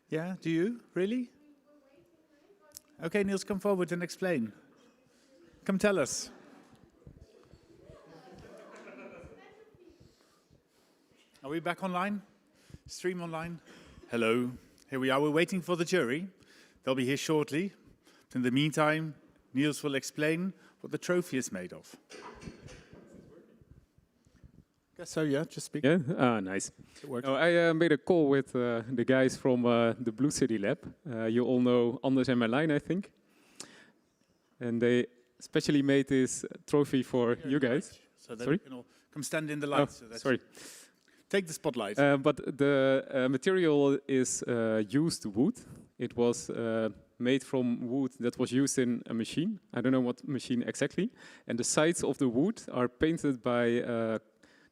Yeah, do you? Really? Okay, Niels, come forward and explain. Come tell us. Are we back online? Stream online? Hello. Here we are. We're waiting for the jury. They'll be here shortly. In the meantime, Niels will explain what the trophy is made of. So yeah, just speak. Yeah, nice. No, I made a call with the guys from the Blue City Lab. You all know Anders and Marlijn, I think. And they specially made this trophy for you guys. So that you can all come stand in the light. Oh, so that's sorry. Take the spotlight. But the material is used wood. It was made from wood that was used in a machine. I don't know what machine exactly. And the sides of the wood are painted by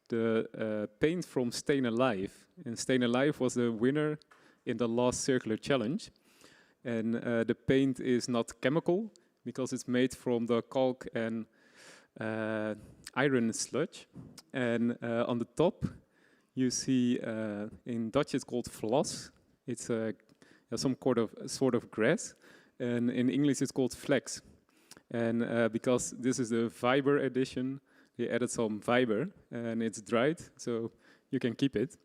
the paint from Staying Alive. And Staying Alive was the winner in the last circular challenge. And the paint is not chemical because it's made from the caulk and iron sludge. And on the top, you see in Dutch it's called vlas. It's some sort of grass. And in English it's called flax. And because this is the fiber edition, they added some fiber, and it's dried, so you can keep it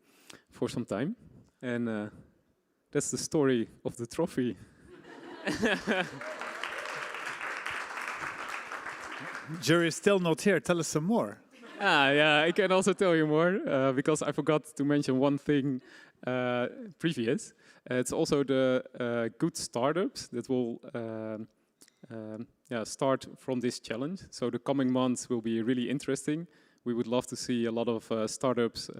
for some time. And that's the story of the trophy. Jury is still not here. Tell us some more. Yeah, I can also tell you more, because I forgot to mention one thing previous. It's also the good startups that will start from this challenge. So the coming months will be really interesting. We would love to see a lot of startups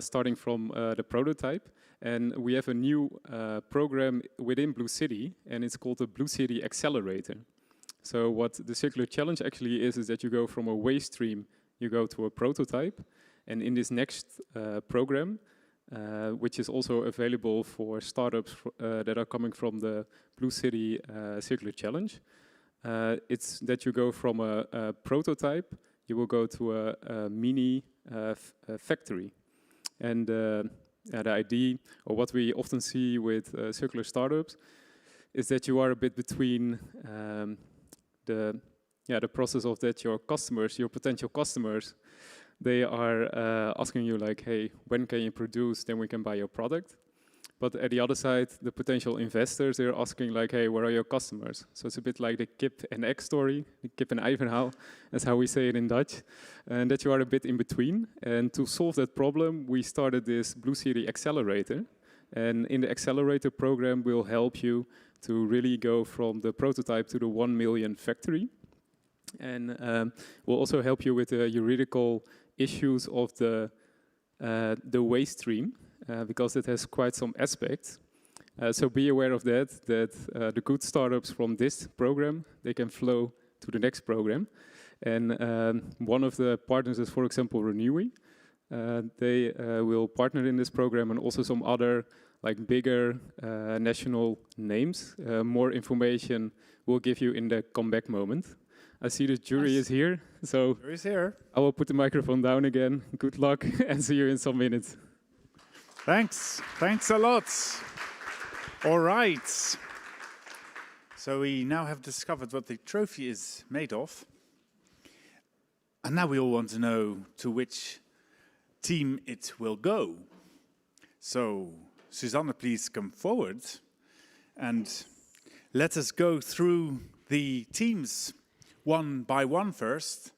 starting from the prototype. And we have a new program within Blue City, and it's called the Blue City Accelerator. So what the circular challenge actually is that you go from a waste stream, you go to a prototype. And in this next program, which is also available for startups that are coming from the Blue City Circular Challenge, it's that you go from a prototype, you will go to a mini factory. And the idea, or what we often see with circular startups, is that you are a bit between the process of that your customers, your potential customers, they are asking you like, hey, when can you produce, then we can buy your product. But at the other side, the potential investors, they're asking like, hey, where are your customers? So it's a bit like the kip and egg story, the kip and ei verhaal, that's how we say it in Dutch, and that you are a bit in between. And to solve that problem, we started this Blue Series Accelerator. And in the accelerator program, we'll help you to really go from the prototype to the 1 million factory. And we'll also help you with the juridical issues of the waste stream, because it has quite some aspects. So be aware of that the good startups from this program, they can flow to the next program. And one of the partners is, for example, Renewi. They will partner in this program, and also some other like bigger national names. More information we'll give you in the comeback moment. I see the jury is here, so Jury's here. I will put the microphone down again. Good luck, and see you in some minutes. Thanks. Thanks a lot. All right. So we now have discovered what the trophy is made of. And now we all want to know to which team it will go. So, Susanne, please come forward. And let us go through the teams one by one first.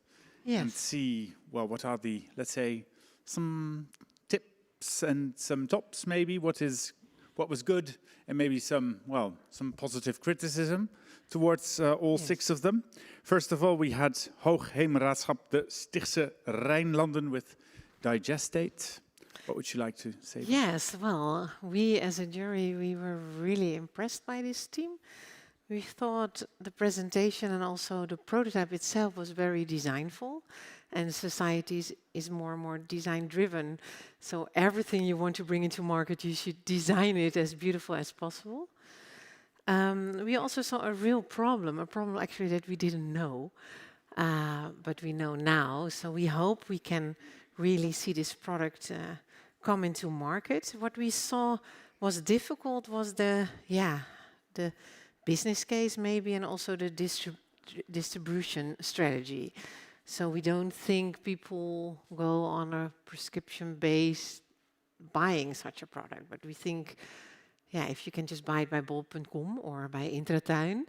Yes. And see, well, what are the, let's say, some tips and some tops maybe, what was good, and maybe some positive criticism towards all six of them. First of all, we had Hoogheemraadschap De Stichtse Rijnlanden with Digestate. What would you like to say? Yes, well, we as a jury, we were really impressed by this team. We thought the presentation and also the prototype itself was very designful, and society is more and more design driven. So everything you want to bring into market, you should design it as beautiful as possible. We also saw a real problem, actually that we didn't know, but we know now. So we hope we can really see this product come into market. What we saw was difficult was the business case maybe, and also the distribution strategy. So we don't think people go on a prescription-based buying such a product, but we think, if you can just buy it by bol.com or by Intratuin,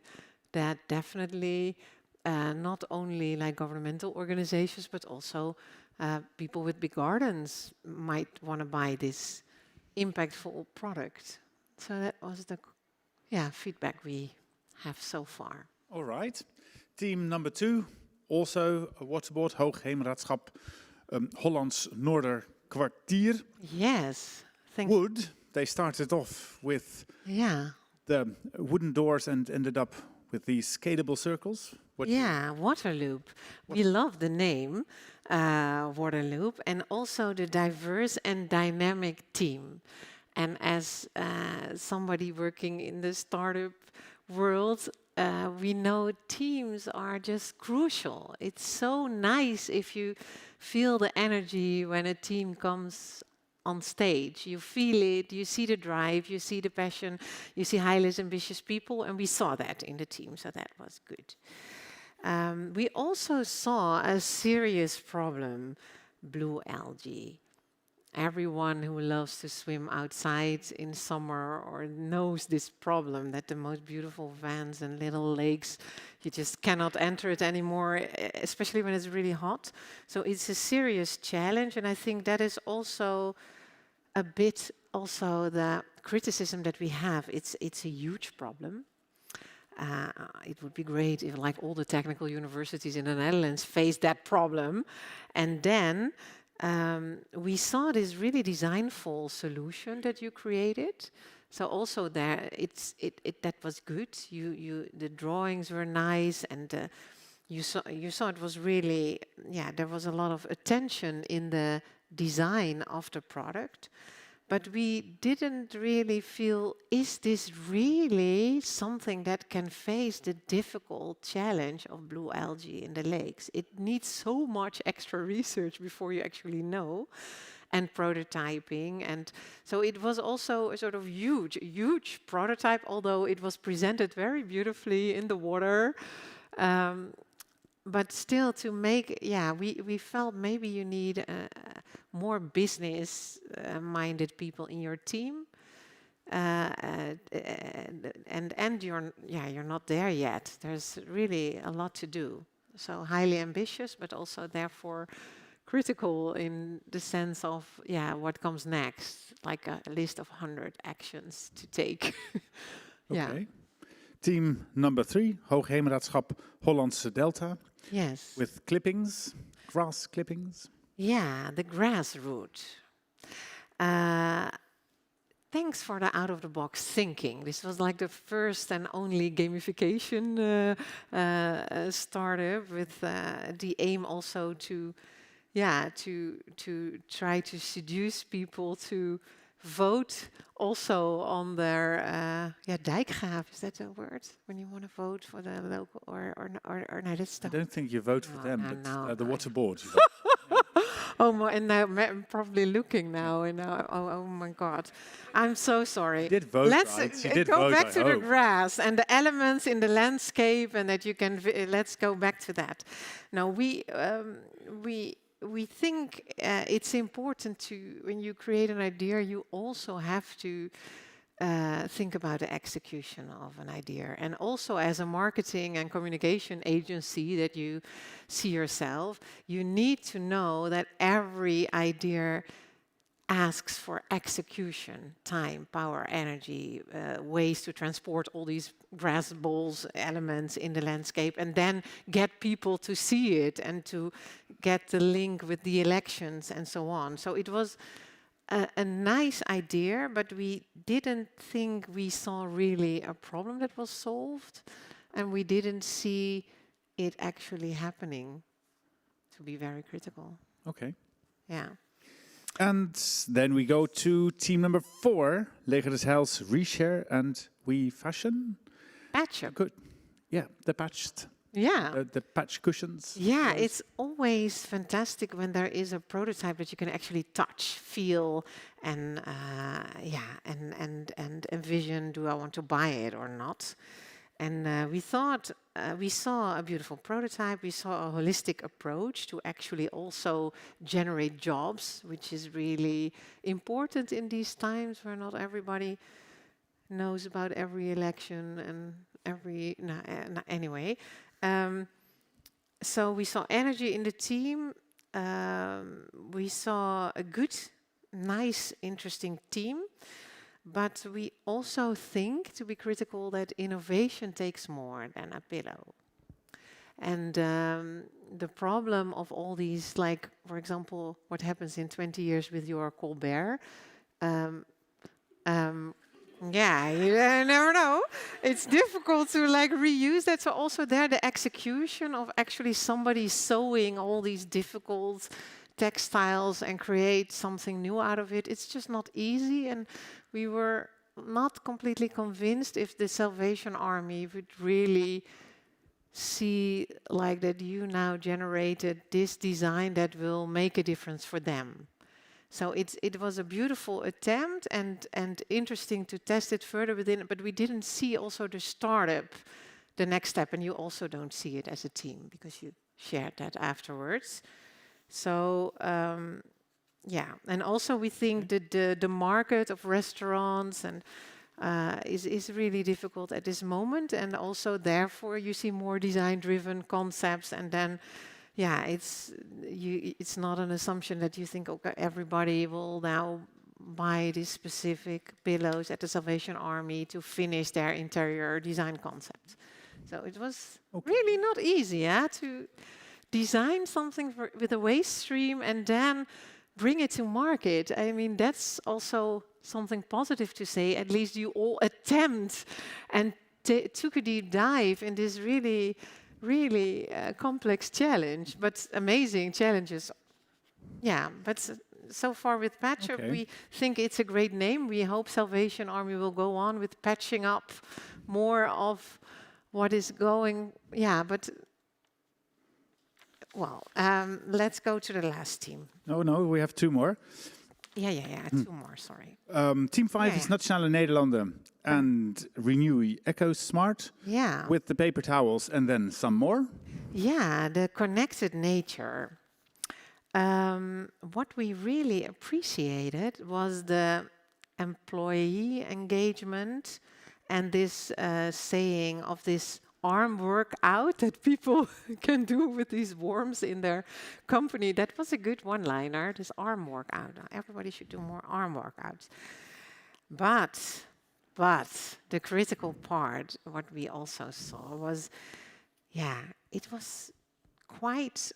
that definitely not only like governmental organizations, but also people with big gardens might want to buy this impactful product. So that was the feedback we have so far. All right. Team number 2, also a waterboard, Hoogheemraadschap Hollands Noorderkwartier. Yes. Wood. They started off with the wooden doors and ended up with these skatable circles. Waterloop. We love the name, Waterloop, and also the diverse and dynamic team. And as somebody working in the startup world, we know teams are just crucial. It's so nice if you feel the energy when a team comes on stage. You feel it, you see the drive, you see the passion, you see highly ambitious people, and we saw that in the team, so that was good. We also saw a serious problem, blue algae. Everyone who loves to swim outside in summer or knows this problem, that the most beautiful vans and little lakes, you just cannot enter it anymore, especially when it's really hot. So it's a serious challenge, and I think that is also a bit also the criticism that we have. It's a huge problem. It would be great if like all the technical universities in the Netherlands faced that problem. And then we saw this really designful solution that you created. So also there, that was good. The drawings were nice, and you saw it was really, there was a lot of attention in the design of the product. But we didn't really feel, is this really something that can face the difficult challenge of blue algae in the lakes? It needs so much extra research before you actually know. and prototyping. And so it was also a sort of huge prototype, although it was presented very beautifully in the water. But still to make, we felt maybe you need more business-minded people in your team. And you're not there yet. There's really a lot to do. So highly ambitious, but also therefore critical in the sense of what comes next, like a list of 100 actions to take. Okay. Team number 3, Hoogheemraadschap Hollandse Delta. Yes. With clippings, grass clippings. Yeah, the grass route. Thanks for the out-of-the-box thinking. This was like the first and only gamification startup with the aim also to try to seduce people to vote also on their dijkgraaf. Is that a word? When you want to vote for the local or no, that's I don't think you vote for them, but the water board. And now I'm probably looking now, and now, oh my God, I'm so sorry. You did vote, let's right? You did go vote, back I to hope. the grass and the elements in the landscape, and that you can. Let's go back to that. Now we think it's important to, when you create an idea, you also have to think about the execution of an idea. And also as a marketing and communication agency that you see yourself, you need to know that every idea asks for execution, time, power, energy, ways to transport all these grass balls, elements in the landscape, and then get people to see it and to get the link with the elections and so on. So it was a nice idea, but we didn't think we saw really a problem that was solved, and we didn't see it actually happening, to be very critical. Okay. Yeah. And then we go to team number 4, Leger des Heils, Reshare, and We Fashion. Patch. Good. Yeah, the patched. Yeah. The patch cushions. Yeah, it's always fantastic when there is a prototype that you can actually touch, feel, and and envision. Do I want to buy it or not? And we thought we saw a beautiful prototype. We saw a holistic approach to actually also generate jobs, which is really important in these times where not everybody knows about every election and every. Anyway. So we saw energy in the team. We saw a good, nice, interesting team. But we also think, to be critical, that innovation takes more than a pillow. And the problem of all these, like, for example, what happens in 20 years with your Colbert, yeah, you never know. It's difficult to like reuse that. So also there, the execution of actually somebody sewing all these difficult textiles and create something new out of it, it's just not easy. And we were not completely convinced if the Salvation Army would really see like that you now generated this design that will make a difference for them. So it was a beautiful attempt and interesting to test it further within, but we didn't see also the startup, the next step, and you also don't see it as a team because you shared that afterwards. So yeah, and also we think that the market of restaurants and is really difficult at this moment, and also therefore you see more design-driven concepts, and then. Yeah, it's not an assumption that you think, okay, everybody will now buy these specific pillows at the Salvation Army to finish their interior design concept. So it was really not easy, to design something with a waste stream and then bring it to market. I mean, that's also something positive to say. At least you all attempt and took a deep dive in this really complex challenge, but amazing challenges. Yeah, but so far with Patch Up, we think it's a great name. We hope Salvation Army will go on with patching up more of what is going. Yeah, but well, let's go to the last team. No, we have 2 more. Two more, sorry. Team 5 is Nationale Nederlanden and Renewi Eco Smart Yeah. with the paper towels and then some more. Yeah, the connected nature. What we really appreciated was the employee engagement and this saying of this arm workout that people can do with these worms in their company. That was a good one-liner, this arm workout. Everybody should do more arm workouts. But the critical part, what we also saw was, it was quite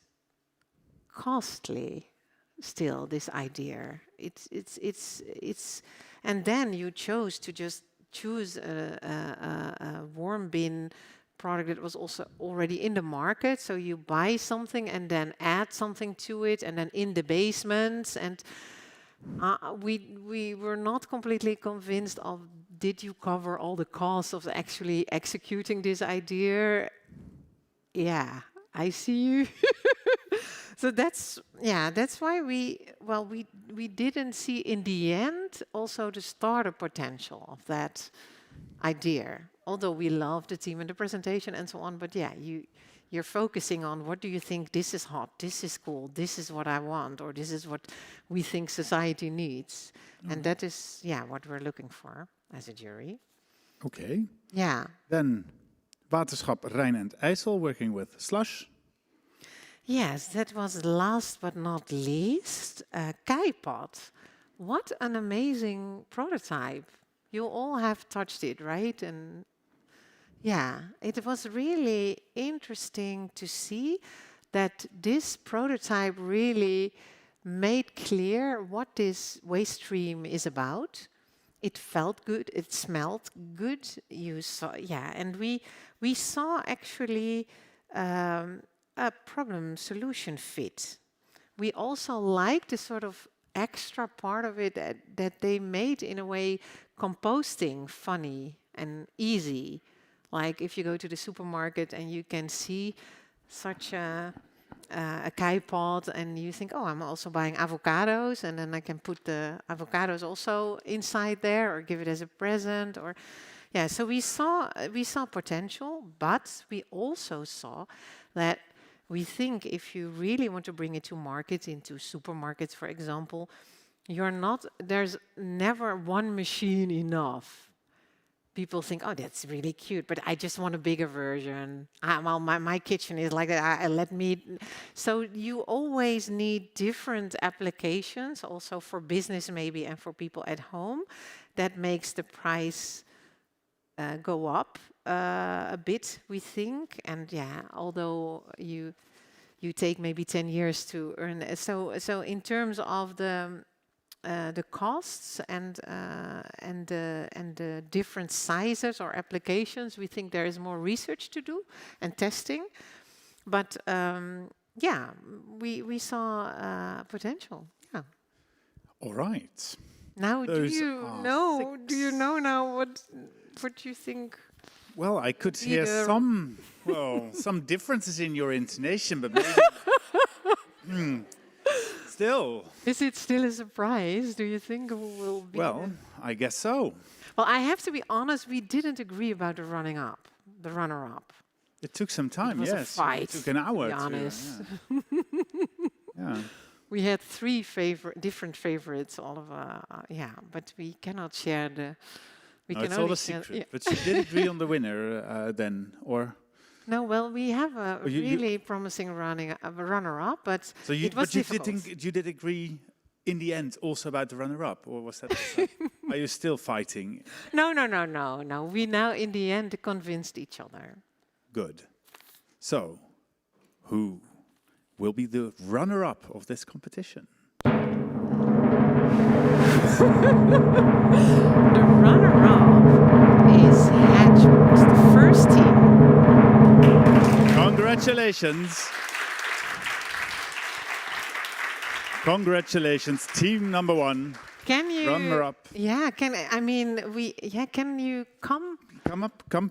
costly still, this idea. It's and then you chose to just choose a worm bin product that was also already in the market, so you buy something and then add something to it, and then in the basement, and we were not completely convinced of, did you cover all the costs of actually executing this idea? Yeah, I see you. So that's why we didn't see in the end also the startup potential of that idea. Although we love the team and the presentation and so on, but you're focusing on, what do you think, this is hot, this is cool, this is what I want, or this is what we think society needs. And that is what we're looking for as a jury. Okay. Yeah. Then Waterschap Rijn and IJssel working with slush. Yes, that was last but not least, Keipot. What an amazing prototype. You all have touched it, right? And it was really interesting to see that this prototype really made clear what this waste stream is about. It felt good, it smelled good. You saw, and we saw actually a problem-solution fit. We also liked the sort of extra part of it that they made, in a way, composting funny and easy. Like if you go to the supermarket and you can see such a Keipot and you think, oh, I'm also buying avocados, and then I can put the avocados also inside there or give it as a present, or so we saw potential, but we also saw that we think if you really want to bring it to market, into supermarkets, for example, there's never one machine enough. People think, oh, that's really cute, but I just want a bigger version. Well, my kitchen is like that. So you always need different applications, also for business maybe, and for people at home. That makes the price go up a bit, we think. And although you take maybe 10 years to earn it. So in terms of the costs and the different sizes or applications, we think there is more research to do and testing. But we saw potential. Yeah. All right. Now, do you know now what you think? Well, I could hear some differences in your intonation, but maybe still. Is it still a surprise? Do you think it will be? Well, I guess so. Well, I have to be honest, we didn't agree about the runner-up. It took some time, yes. It was a fight, it took an hour, to be honest. Yeah. We had three different favorites, all of but we cannot share the... It's all a secret. But you did agree on the winner then, or? No, well, we have a really promising runner-up, but so it was difficult. You did agree in the end also about the runner-up, or was that? Are you still fighting? No. We now in the end convinced each other. Good. So, who will be the runner-up of this competition? The runner-up is Hatchworks, the first team. Congratulations. Congratulations, team number one. Can you runner-up? Yeah, can you come?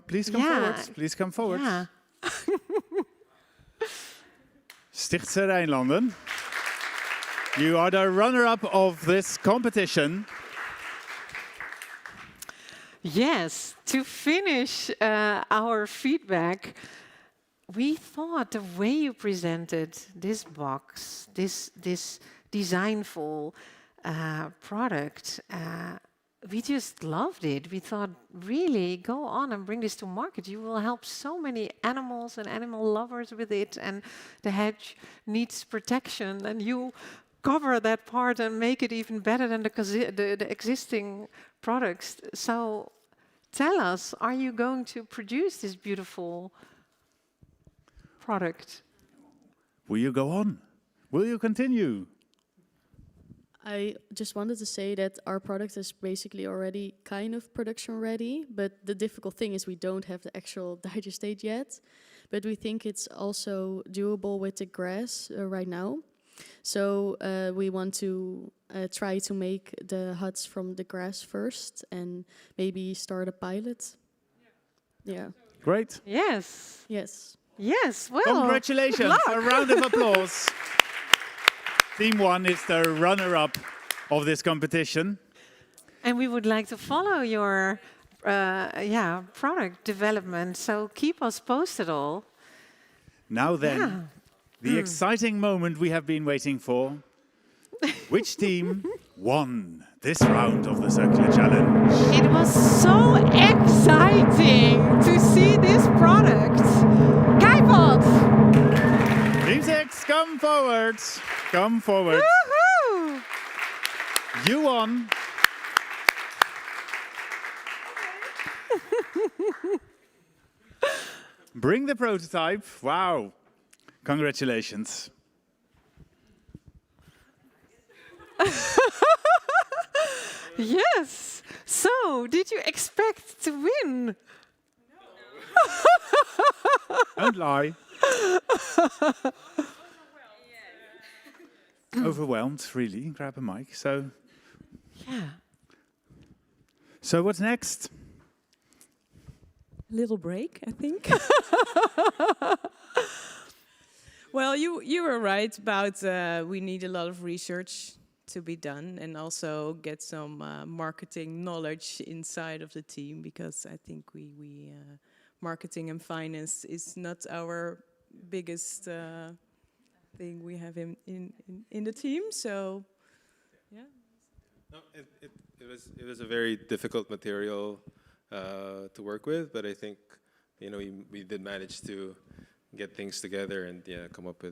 Please come forward. Please come forward. Yeah. Stichtse Rijnlanden. You are the runner-up of this competition. Yes, to finish our feedback, we thought the way you presented this box, this designful product, we just loved it. We thought, really, go on and bring this to market. You will help so many animals and animal lovers with it, and the hedge needs protection, and you cover that part and make it even better than the existing products. So tell us, are you going to produce this beautiful product? Will you go on? Will you continue? I just wanted to say that our product is basically already kind of production ready, but the difficult thing is we don't have the actual digestate yet, but we think it's also doable with the grass right now. So we want to try to make the huts from the grass first and maybe start a pilot. Yeah. Great. Yes. Yes. Yes, well, congratulations. A round of applause. Team 1 is the runner-up of this competition. And we would like to follow your product development, so keep us posted all. Now then, the exciting moment we have been waiting for. Which team won this round of the Circular Challenge? It was so exciting to see this product. Kaipot! Team 6, come forward. Come forward. Woohoo! You won. Bring the prototype. Wow. Congratulations. Yes. So, did you expect to win? Don't lie. Overwhelmed, really. Grab a mic. So what's next? Little break, I think. Well, you were right about we need a lot of research to be done and also get some marketing knowledge inside of the team, because I think we marketing and finance is not our biggest thing we have in the team. So, yeah. No, it was a very difficult material to work with, but I think we did manage to get things together and come up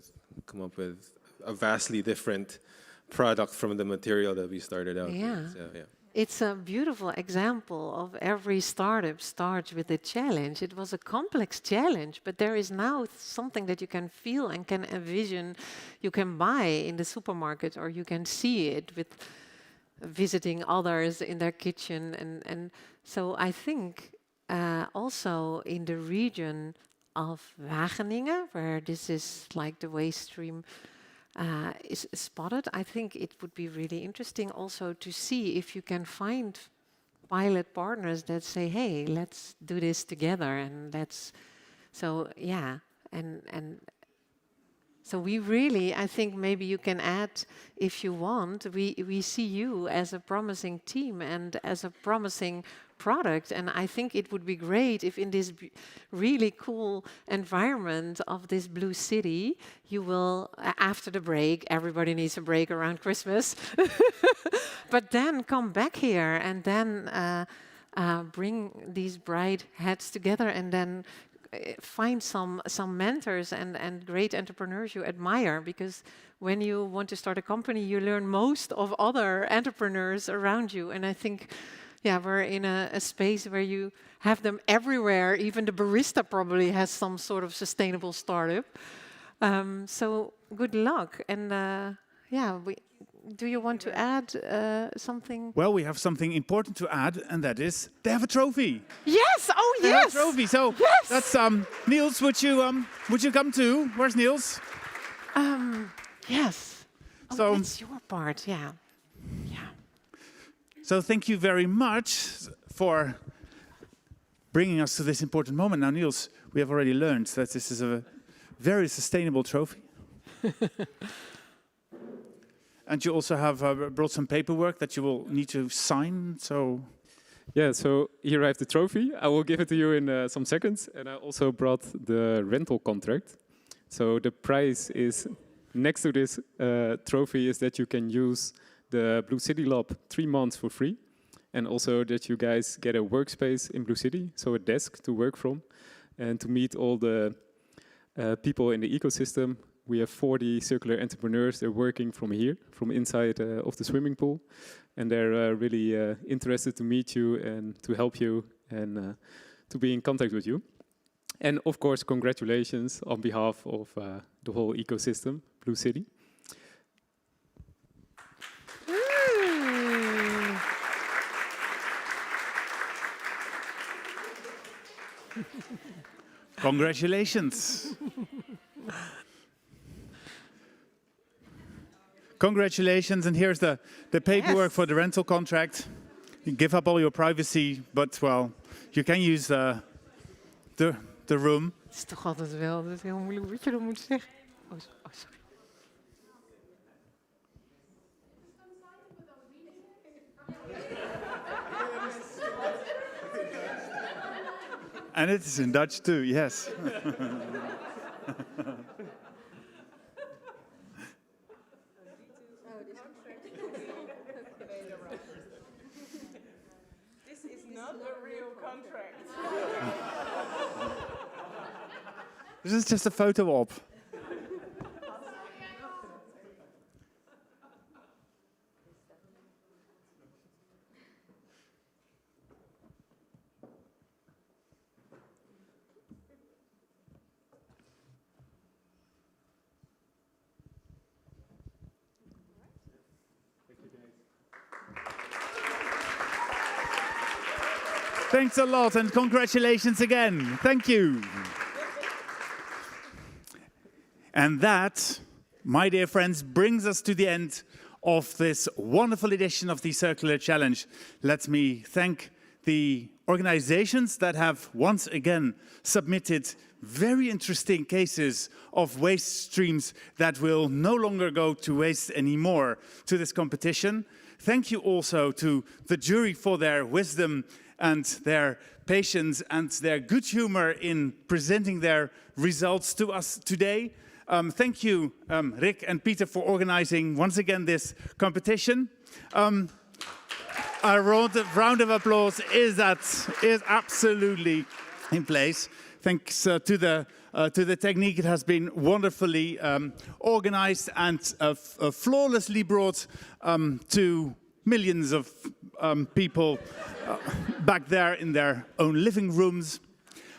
with a vastly different product from the material that we started out with. So, yeah. It's a beautiful example of every startup starts with a challenge. It was a complex challenge, but there is now something that you can feel and can envision, you can buy in the supermarket, or you can see it with visiting others in their kitchen. And so I think also in the region of Wageningen, where this is like the waste stream is spotted, I think it would be really interesting also to see if you can find pilot partners that say, hey, let's do this together, and let's, so yeah, and so we really, I think maybe you can add, if you want, we see you as a promising team and as a promising product, and I think it would be great if in this really cool environment of this blue city, you will, after the break, everybody needs a break around Christmas, but then come back here and then bring these bright heads together and then find some mentors and great entrepreneurs you admire, because when you want to start a company, you learn most of other entrepreneurs around you, and I think we're in a space where you have them everywhere. Even the barista probably has some sort of sustainable startup. So good luck. And do you want to add something? Well, we have something important to add, and that is they have a trophy. Yes! Oh, they yes! have a trophy. So that's Niels. Would you come too? Where's Niels? Yes. Oh, so that's your part. Yeah. So thank you very much for bringing us to this important moment. Now, Niels, we have already learned that this is a very sustainable trophy. And you also have brought some paperwork that you will need to sign, so... Yeah, so here I have the trophy. I will give it to you in some seconds. And I also brought the rental contract. So the prize is, next to this trophy, is that you can use the Blue City Lab 3 months for free. And also that you guys get a workspace in Blue City, so a desk to work from. And to meet all the people in the ecosystem. We have 40 circular entrepreneurs. They're working from here, from inside of the swimming pool. And they're really interested to meet you and to help you and to be in contact with you. And of course, congratulations on behalf of the whole ecosystem, Blue City. Congratulations. Congratulations, and here's the paperwork for the rental contract. You give up all your privacy, but well, you can use the room. Het is toch altijd wel, dat is heel moeilijk wat je dan moet zeggen. Oh, sorry. And it is in Dutch too, yes. This is not a real contract. This is just a photo op. Thanks a lot and congratulations again. Thank you. And that, my dear friends, brings us to the end of this wonderful edition of the Circular Challenge. Let me thank the organizations that have once again submitted very interesting cases of waste streams that will no longer go to waste anymore to this competition. Thank you also to the jury for their wisdom and their patience and their good humor in presenting their results to us today. Thank you, Rick and Peter, for organizing once again this competition. A round of applause is absolutely in place. Thanks to the technique, it has been wonderfully organized and flawlessly brought to millions of people back there in their own living rooms.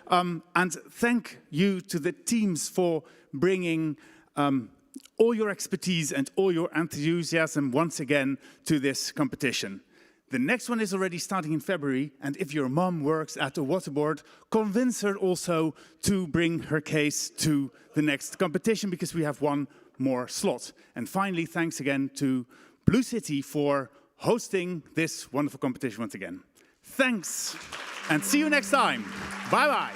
And thank you to the teams for bringing all your expertise and all your enthusiasm once again to this competition. The next one is already starting in February, and if your mom works at the water board, convince her also to bring her case to the next competition because we have one more slot. And finally, thanks again to Blue City for hosting this wonderful competition once again. Thanks, and see you next time. Bye-bye.